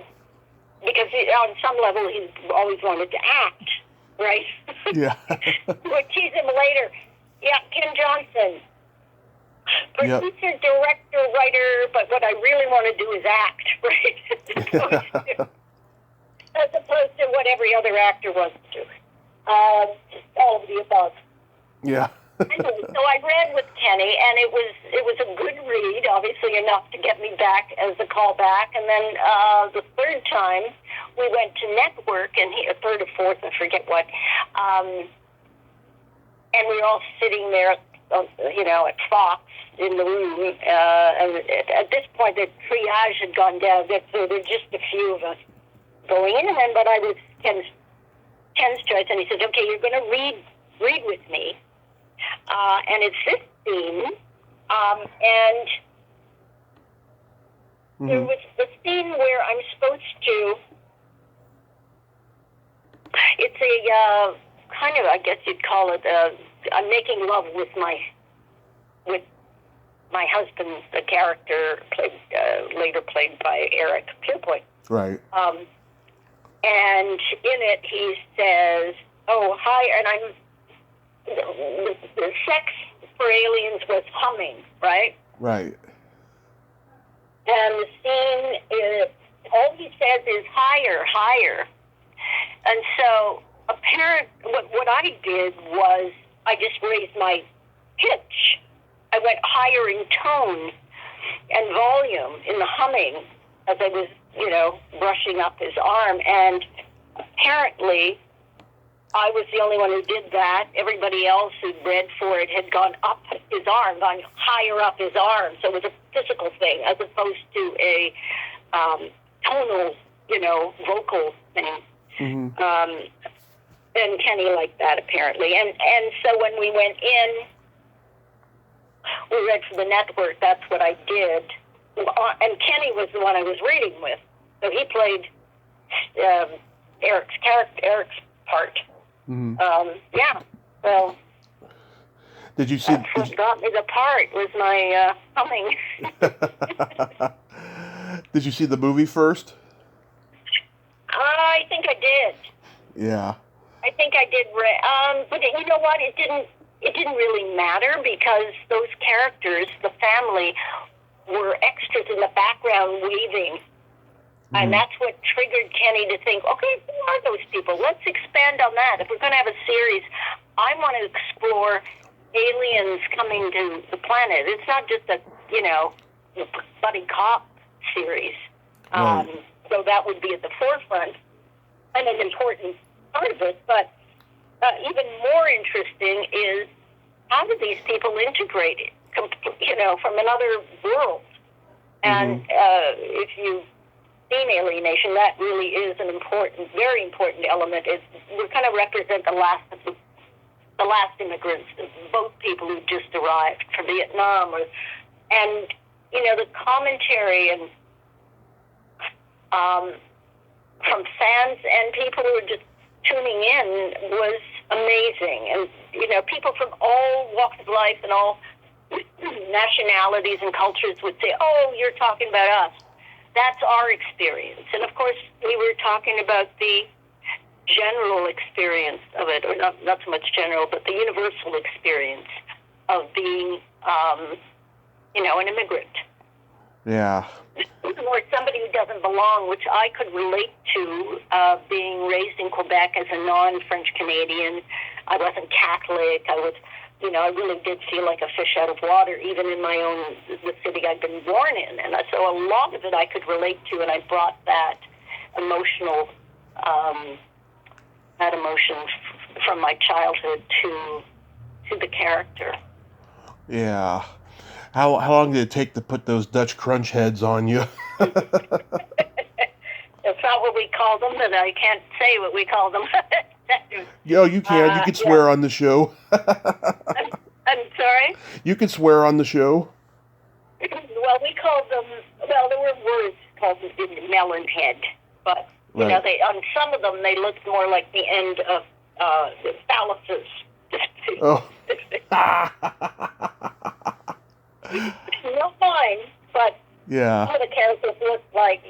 because on some level he's always wanted to act, right? Yeah. We'll tease him later. Yeah, Ken Johnson. Producer, director, writer, but what I really want to do is act, right? As opposed to what every other actor wants to do. All of the above. Yeah. Anyway, so I read with Kenny, and it was a good read, obviously enough to get me back as a callback. And then the third time, we went to network, and a third or fourth, I forget what. And we were all sitting there, at Fox in the room. And at this point, the triage had gone down. So there were just a few of us going in. But I was Ken's choice, and he said, "Okay, you're going to read with me. And it's this scene." And there was the scene where I'm supposed to. It's a kind of, I guess you'd call it, I'm making love with my husband, the character later played by Eric Pierpoint. Right. And in it, he says, "Oh, hi," and the sex for aliens was humming, right? Right. And the scene is, all he says is higher, higher. And so what I did was I just raised my pitch. I went higher in tone and volume in the humming as I was, brushing up his arm. And apparently I was the only one who did that. Everybody else who read for it had gone up his arm, gone higher up his arm. So it was a physical thing as opposed to a tonal, vocal thing. Mm-hmm. And Kenny liked that apparently. And so when we went in, we read for the network. That's what I did. And Kenny was the one I was reading with. So he played Eric's part. Mm-hmm. Yeah. So did you see? That's what got me the part was my humming. Did you see the movie first? I think I did. Yeah. I think I did. But you know what? It didn't really matter because those characters, the family, were extras in the background waving. Mm-hmm. And that's what triggered Kenny to think, okay, who are those people? Let's expand on that. If we're going to have a series, I want to explore aliens coming to the planet. It's not just a, buddy cop series. Right. So that would be at the forefront and an important part of it. But even more interesting is how do these people integrate it, from another world? And if you've seen Alienation, that really is an important, very important element. We kind of represent the last immigrants, both people who just arrived from Vietnam, and the commentary and from fans and people who were just tuning in was amazing. And people from all walks of life and all nationalities and cultures would say, "Oh, you're talking about us." That's our experience. And of course, we were talking about the general experience of it, or not so much general, but the universal experience of being, an immigrant. Yeah. Or somebody who doesn't belong, which I could relate to, being raised in Quebec as a non-French Canadian. I wasn't Catholic. I was, I really did feel like a fish out of water, even in the city I'd been born in. And so a lot of it I could relate to, and I brought that emotion from my childhood to the character. Yeah. How long did it take to put those Dutch crunch heads on you? It's not what we call them, and I can't say what we call them. Yo, you can. You can swear on the show. I'm sorry? You can swear on the show. Well, we called them, there were words called melon head, but, right. They on some of them, they looked more like the end of the phalluses. Oh. No mine, but yeah. some of the characters looked like,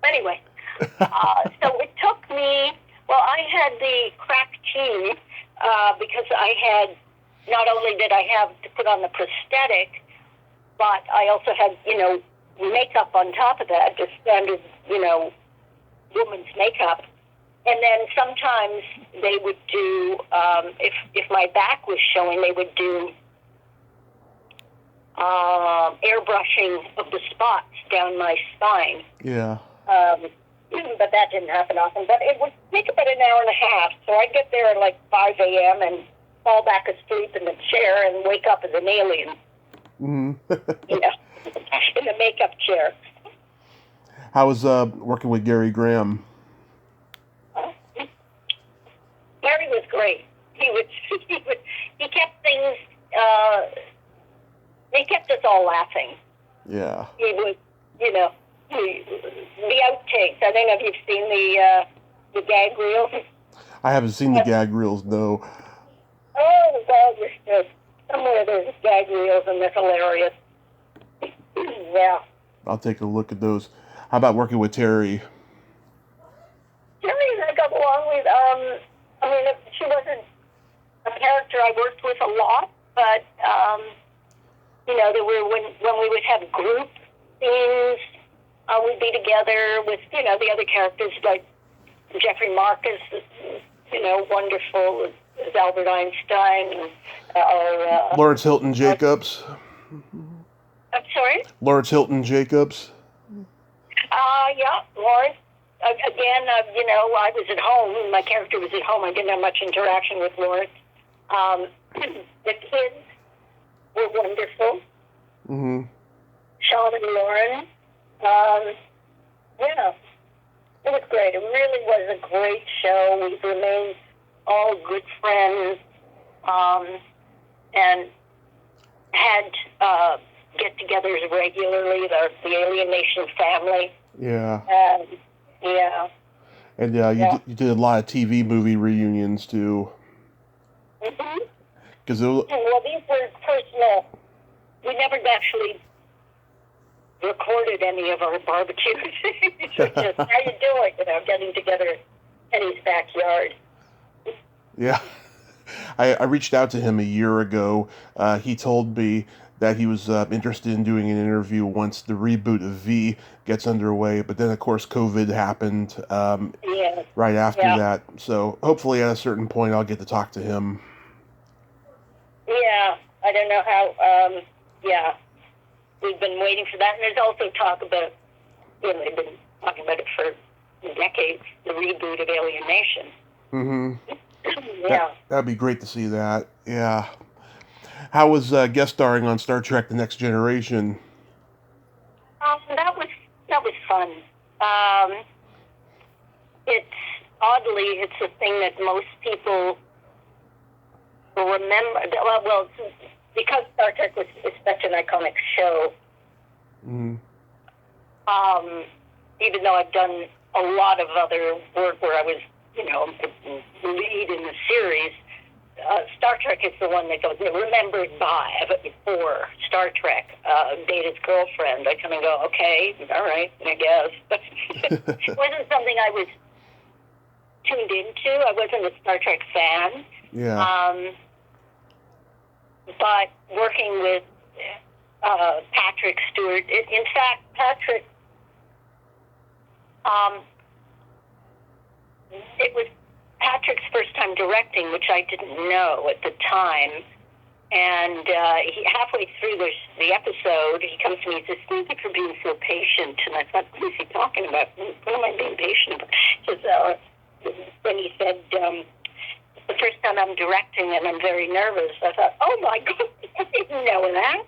Anyway, so it took me, I had the crack team because I had, not only did I have to put on the prosthetic, but I also had, makeup on top of that, just standard, woman's makeup. And then sometimes they would do, if my back was showing, they would do airbrushing of the spots down my spine. Yeah. But that didn't happen often. But it would take about an hour and a half. So I'd get there at like 5 a.m. and fall back asleep in the chair and wake up as an alien. Mm-hmm. In the makeup chair. How was working with Gary Graham? Gary was great. He kept things. He kept us all laughing. Yeah. He was, the outtakes. I don't know if you've seen the gag reels. I haven't seen the gag reels, no. Oh, God, somewhere there's gag reels and they're hilarious. Yeah. I'll take a look at those. How about working with Terry? Terry I got along with. She wasn't a character I worked with a lot, but there were when we would have group scenes, we'd be together with the other characters like Jeffrey Marcus, wonderful as Albert Einstein, or Lawrence Hilton Jacobs. I'm sorry? Lawrence Hilton Jacobs. Yeah, Lawrence. again, I was at home. My character was at home. I didn't have much interaction with Lawrence. The kids were wonderful. Mm-hmm. Sean and Lauren. Yeah, it was great. It really was a great show. We've remained all good friends, and had get-togethers regularly. The Alien Nation family. Yeah. Yeah. And you did a lot of TV movie reunions too. Mm-hmm. Because well, these were personal. We never actually recorded any of our barbecues. It was just, how you doing? Getting together in Penny's backyard. Yeah. I reached out to him a year ago. He told me that he was interested in doing an interview once the reboot of V gets underway, but then of course COVID happened right after that. So hopefully at a certain point I'll get to talk to him. Yeah, I don't know how. We've been waiting for that, and there's also talk about. They've been talking about it for decades. The reboot of Alien Nation. Mm-hmm. Yeah, that'd be great to see that. Yeah. How was guest starring on Star Trek: The Next Generation? That was fun. It's a thing that most people remember. Well, because Star Trek is such an iconic show. Mm-hmm. Even though I've done a lot of other work where I was, lead in the series. Star Trek is the one that goes remembered by, but before Star Trek, Data's girlfriend. I kind of go, okay, all right, I guess. But it wasn't something I was tuned into. I wasn't a Star Trek fan. Yeah. But working with Patrick Stewart, in fact, Patrick, it was Patrick's first time directing, which I didn't know at the time. And halfway through the episode, he comes to me and says, "Thank you for being so patient." And I thought, what is he talking about? What am I being patient about? Then he said, the first time I'm directing and I'm very nervous. I thought, oh my God, I didn't know that.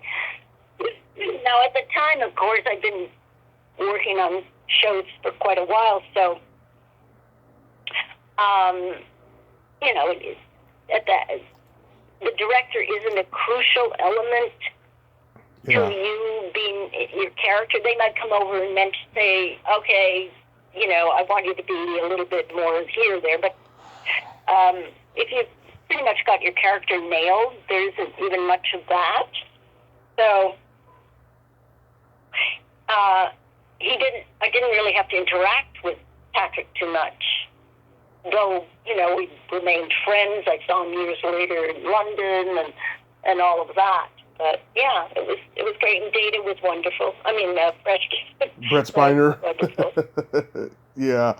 Now, at the time, of course, I've been working on shows for quite a while, so, the director isn't a crucial element to you being your character. They might come over and say, okay, I want you to be a little bit more here or there, but if you've pretty much got your character nailed, there isn't even much of that. So I didn't really have to interact with Patrick too much. Though, we remained friends. I saw him years later in London and all of that. But yeah, it was great, and Data was wonderful. I mean, Brett Spiner. Wonderful. Yeah.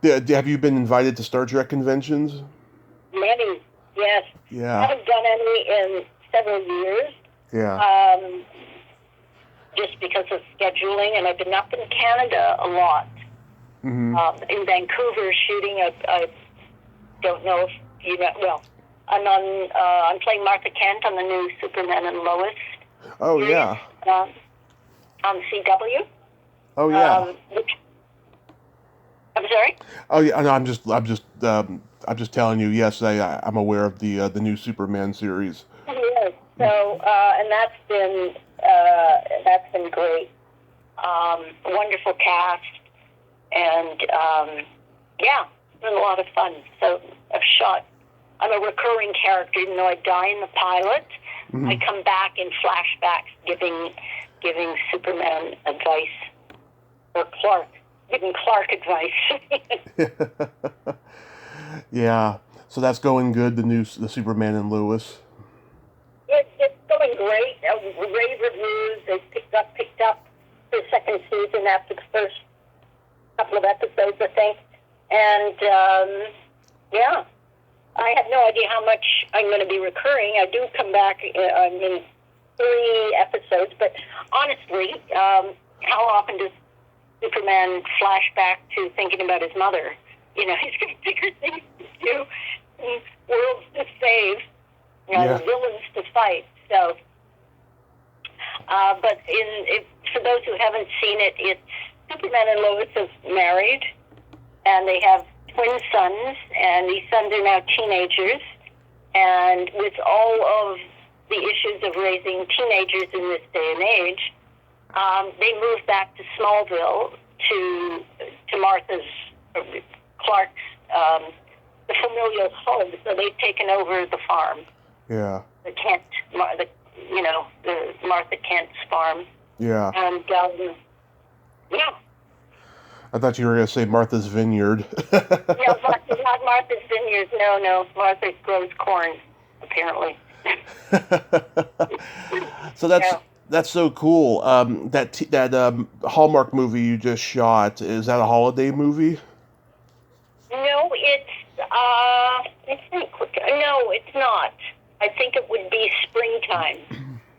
Have you been invited to Star Trek conventions? Many, yes. Yeah. I haven't done any in several years. Yeah. Just because of scheduling, and I've been up in Canada a lot. Mm-hmm. In Vancouver, shooting. I don't know if you know. Well, I'm playing Martha Kent on the new Superman and Lois. Oh series, yeah. On CW. Oh yeah. I'm sorry. Oh yeah. No, I'm just telling you. Yes, I'm aware of the new Superman series. Yes. So and that's been great. Wonderful cast. And, it's been a lot of fun. So I'm a recurring character, even though I die in the pilot. Mm-hmm. I come back in flashbacks giving Superman advice, or giving Clark advice. Yeah. So that's going good, the Superman and Lois? It's going great. Rave reviews. They picked up the second season after the first couple of episodes, I think. And, I have no idea how much I'm going to be recurring. I do come back in 3 episodes, but honestly, how often does Superman flashback to thinking about his mother. He's got bigger things to do, and worlds to save, villains to fight. So, but for those who haven't seen it, it's Superman and Lois have married, and they have twin sons, and these sons are now teenagers. And with all of the issues of raising teenagers in this day and age, they moved back to Smallville to Martha's, Clark's, the familial home. So they've taken over the farm. Yeah. The Martha Kent's farm. Yeah. And yeah. I thought you were going to say Martha's Vineyard. No, not Martha's Vineyard. No. Martha grows corn, apparently. So that's so cool. That Hallmark movie you just shot, is that a holiday movie? No, no, it's not. I think it would be springtime.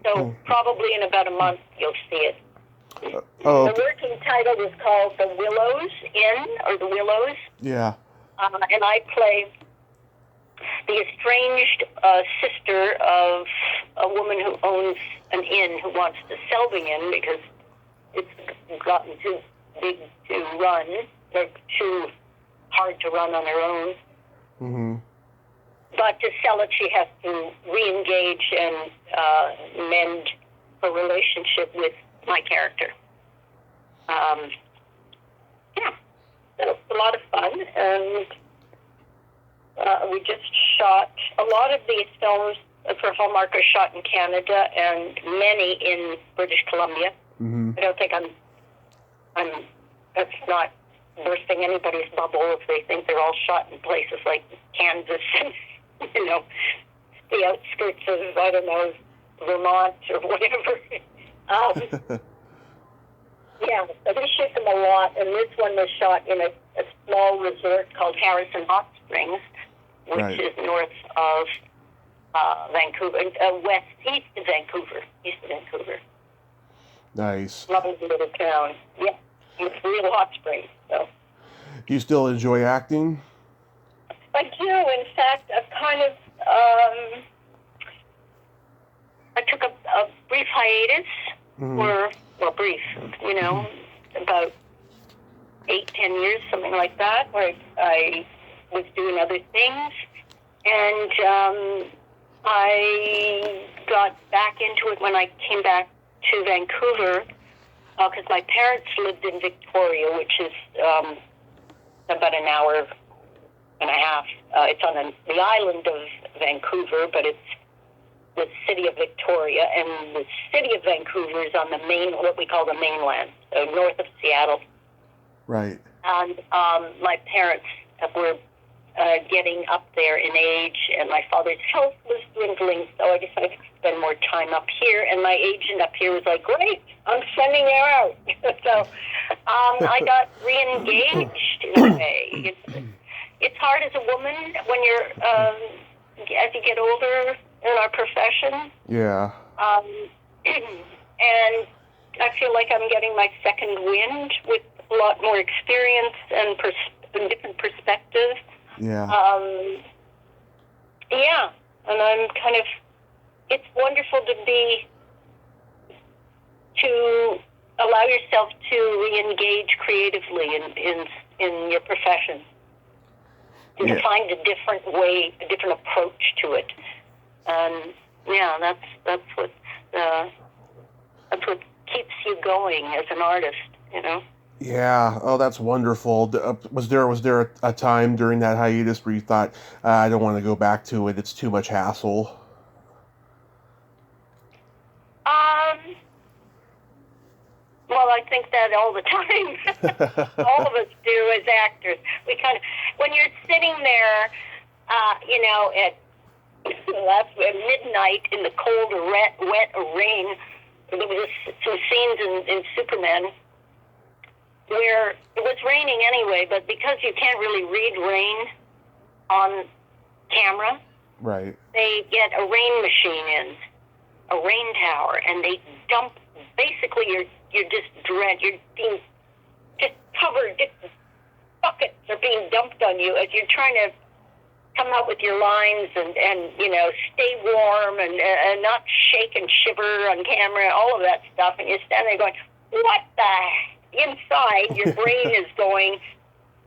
So probably in about a month you'll see it. The working title is called The Willows Inn, or The Willows. Yeah. And I play the estranged sister of a woman who owns an inn who wants to sell the inn because it's gotten too big to run, or too hard to run on her own. Mm-hmm. But to sell it, she has to re-engage and mend her relationship with my character. So it's a lot of fun, and we just shot a lot of these films for Hallmark are shot in Canada and many in British Columbia. Mm-hmm. I don't think that's not bursting anybody's bubble if they think they're all shot in places like Kansas and the outskirts of, I don't know, Vermont or whatever. Yeah, so we shoot them a lot, and this one was shot in a small resort called Harrison Hot Springs, which is north of Vancouver, east of Vancouver. Nice. Lovely little town. Yeah, it's real hot springs. So. Do you still enjoy acting? I do. In fact, I've kind of I took a brief hiatus, brief, about 8-10 years, something like that, where I was doing other things, and I got back into it when I came back to Vancouver, because my parents lived in Victoria, which is about an hour and a half. It's on the island of Vancouver, but it's the city of Victoria, and the city of Vancouver is on what we call the mainland, so north of Seattle. Right. And my parents were getting up there in age, and my father's health was dwindling, so I decided to spend more time up here, and my agent up here was like, great, I'm sending you out. So I got re-engaged in a way. It's hard as a woman when you're, as you get older in our profession. Yeah. And I feel like I'm getting my second wind with a lot more experience and different perspectives. Yeah. And I'm kind of, it's wonderful to allow yourself to re-engage creatively in your profession. And to find a different way, a different approach to it. And that's what keeps you going as an artist, Yeah. Oh, that's wonderful. Was there a time during that hiatus where you thought, I don't want to go back to it, it's too much hassle? Well, I think that all the time. All of us do as actors. We kind of, when you're sitting there, at midnight in the cold, wet rain, there was some scenes in Superman where it was raining anyway, but because you can't really read rain on camera, right? They get a rain machine in, a rain tower, and they dump. Basically, you're being covered, buckets are being dumped on you as you're trying to come up with your lines and stay warm and not shake and shiver on camera, all of that stuff. And you're standing there going, what the? Inside, your brain is going,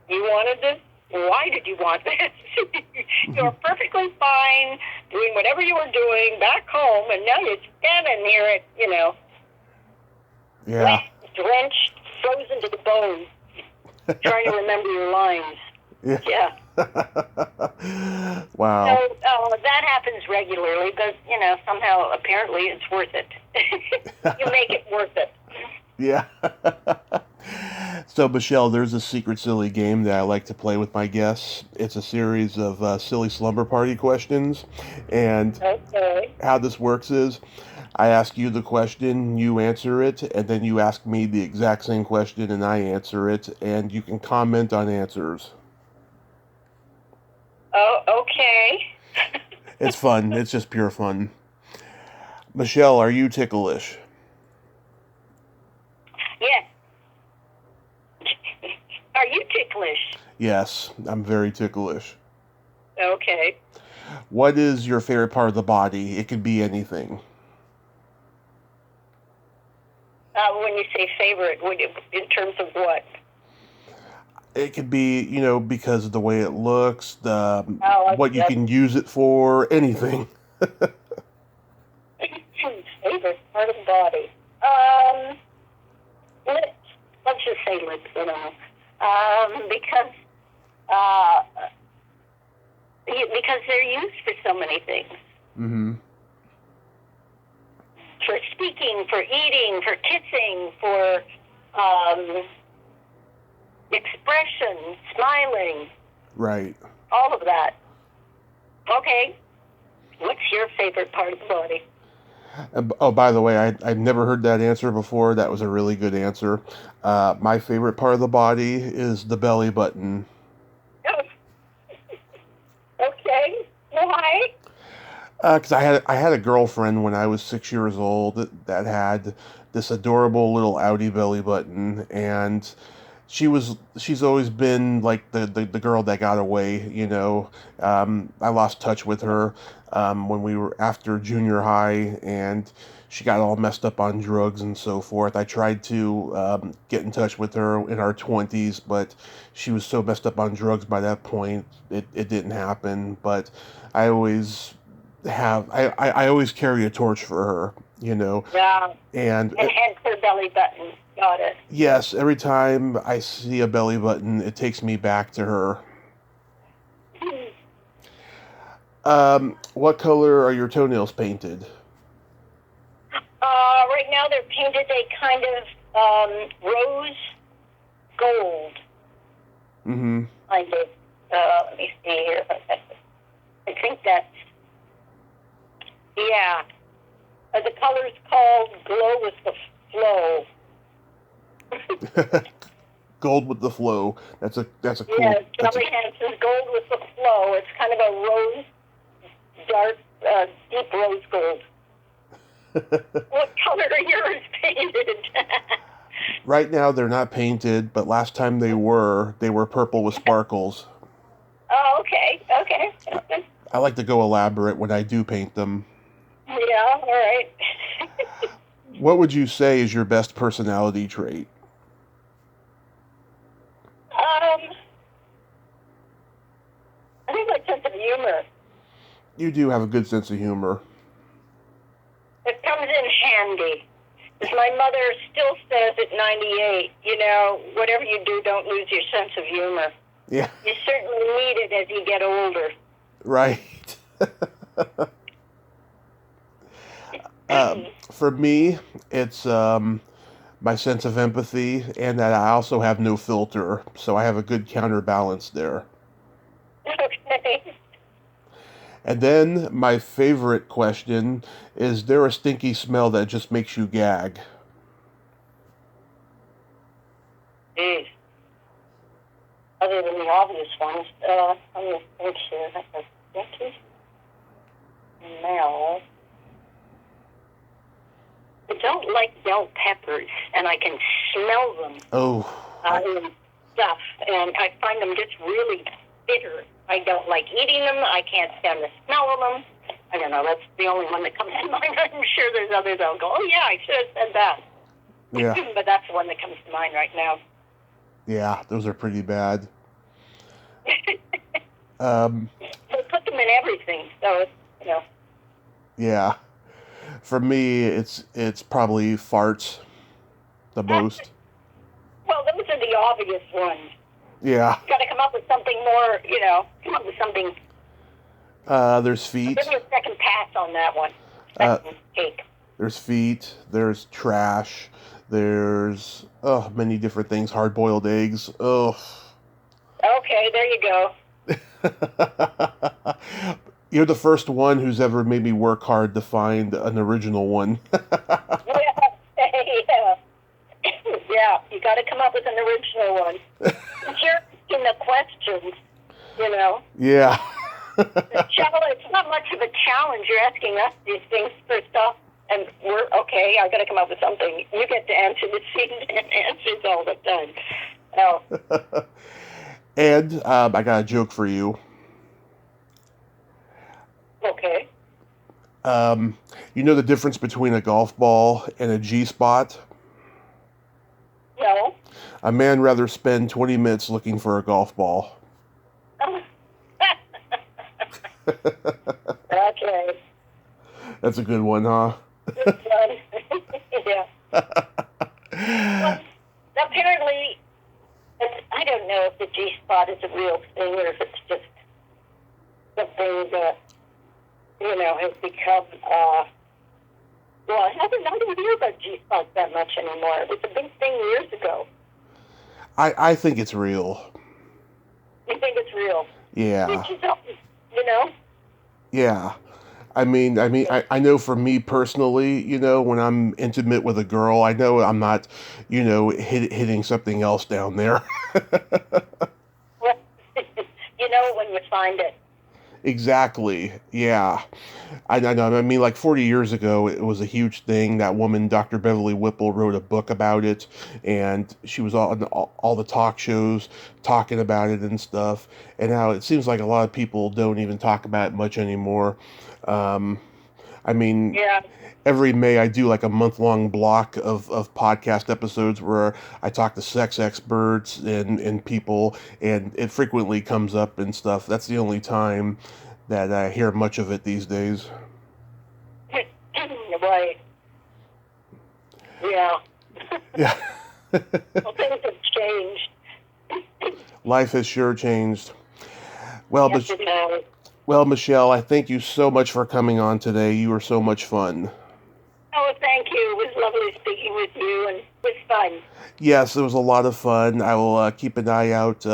you wanted this? Why did you want this? You're perfectly fine doing whatever you were doing back home, and now you're standing here at, wet, drenched, frozen to the bone, trying to remember your lines. Yeah. Wow. So that happens regularly, but, somehow, apparently, it's worth it. You make it worth it. Yeah. So, Michele, there's a secret silly game that I like to play with my guests. It's a series of silly slumber party questions. And how this works is I ask you the question, you answer it, and then you ask me the exact same question and I answer it, and you can comment on answers. Oh, okay. It's fun. It's just pure fun. Michele, are you ticklish? Yes. Are you ticklish? Yes, I'm very ticklish. Okay. What is your favorite part of the body? It could be anything. When you say favorite, in terms of what? It could be, because of the way it looks, what you Yep. can use it for, anything. Favorite part of the body. Lips. Let's just say lips. I don't know. Because they're used for so many things. Mm-hmm. For speaking, for eating, for kissing, for expression, smiling. Right. All of that. Okay. What's your favorite part of the body? Oh, by the way, I've never heard that answer before. That was a really good answer. My favorite part of the body is the belly button. Okay. Why? Because I had a girlfriend when I was 6 years old that had this adorable little outie belly button, and she's always been like the girl that got away. I lost touch with her when we were after junior high, and she got all messed up on drugs and so forth. I tried to get in touch with her in our 20s, but she was so messed up on drugs by that point, it didn't happen. But I always I always carry a torch for her, Yeah. And hence her belly button. Got it. Yes, every time I see a belly button, it takes me back to her. What color are your toenails painted? Right now they're painted a kind of rose gold. Mm-hmm. Kind of. Let me see here. I think that's. Yeah. The color's called Glow with the Flow. Gold with the flow. That's a cool. Yeah, Kelly Hansen's Gold with the Flow. It's kind of a rose, dark, deep rose gold. What color are yours painted? Right now they're not painted, but last time they were purple with sparkles. Oh, okay. I like to go elaborate when I do paint them. Yeah, all right. What would you say is your best personality trait? I think my sense of humor. You do have a good sense of humor. It comes in handy. As my mother still says at 98, whatever you do, don't lose your sense of humor. Yeah. You certainly need it as you get older. Right. For me, it's my sense of empathy, and that I also have no filter, so I have a good counterbalance there. Okay. And then my favorite question is there a stinky smell that just makes you gag? Jeez. Other than the obvious ones, let me think here. That's a stinky smell. I don't like bell peppers, and I can smell them. Oh. stuff, and I find them just really bitter. I don't like eating them. I can't stand the smell of them. I don't know. That's the only one that comes to mind. I'm sure there's others that'll go, oh, yeah, I should have said that. Yeah. But that's the one that comes to mind right now. Yeah, those are pretty bad. They put them in everything, so it's, Yeah. For me, it's probably farts the most. Well, those are the obvious ones. Yeah. Got to come up with something more, come up with something. There's feet. I'll give you a second pass on that one. Take. There's feet. There's trash. There's many different things. Hard-boiled eggs. Ugh. Okay, there you go. You're the first one who's ever made me work hard to find an original one. Yeah. Yeah, you got to come up with an original one. You're asking the questions, Yeah. It's not much of a challenge. You're asking us these things for stuff, and we're, okay, I got to come up with something. You get to answer the same answers all the time. Oh. And I got a joke for you. Okay. You know the difference between a golf ball and a G-spot? No. A man rather spend 20 minutes looking for a golf ball. Okay. That's a good one, huh? Good one. Yeah. Well, apparently, I don't know if the G-spot is a real thing or if it's just something that, has become, I don't hear about G-spots that much anymore. It was a big thing years ago. I think it's real. You think it's real? Yeah. Which is, Yeah. I know for me personally, when I'm intimate with a girl, I know I'm not, hitting something else down there. When you find it. Exactly. Yeah. I know. Like 40 years ago, it was a huge thing. That woman, Dr. Beverly Whipple, wrote a book about it, and she was on all the talk shows talking about it and stuff. And now it seems like a lot of people don't even talk about it much anymore. Yeah. Every May I do like a month-long block of podcast episodes where I talk to sex experts and people, and it frequently comes up and stuff. That's the only time that I hear much of it these days. Right. Yeah. Yeah. Well, things have changed. Life has sure changed. Well, Yes, it has. well, Michelle, I thank you so much for coming on today. You were so much fun. Oh, thank you. It was lovely speaking with you, and it was fun. Yes, it was a lot of fun. I will keep an eye out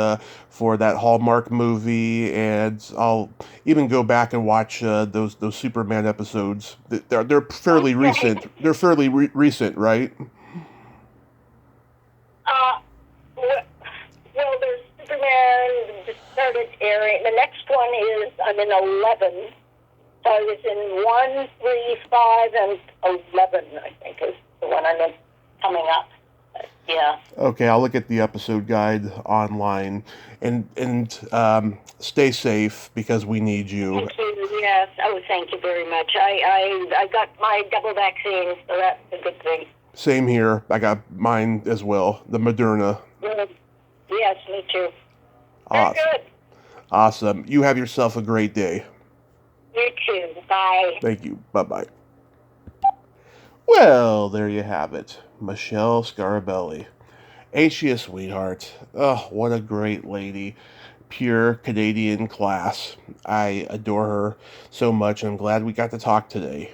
for that Hallmark movie, and I'll even go back and watch those Superman episodes. They're fairly recent. They're fairly recent, right? Well, there's Superman just started airing. The next one is, I'm in 11. So I was in 1, 3, 5, and 11, I think, is the one I'm in coming up. Yeah. Okay, I'll look at the episode guide online, and stay safe because we need you. Thank you. Yes. Oh, thank you very much. I got my double vaccine, so that's a good thing. Same here. I got mine as well, the Moderna. Good. Yes, me too. Awesome. Very good. Awesome. You have yourself a great day. You too. Bye. Thank you. Bye-bye. Well, there you have it. Michele Scarabelli. Ain't she a sweetheart? Oh, what a great lady. Pure Canadian class. I adore her so much, and I'm glad we got to talk today.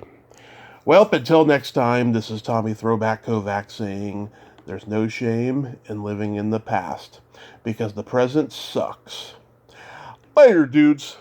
Well, until next time, this is Tommy Throwback Kovac saying, there's no shame in living in the past, because the present sucks. Later, dudes.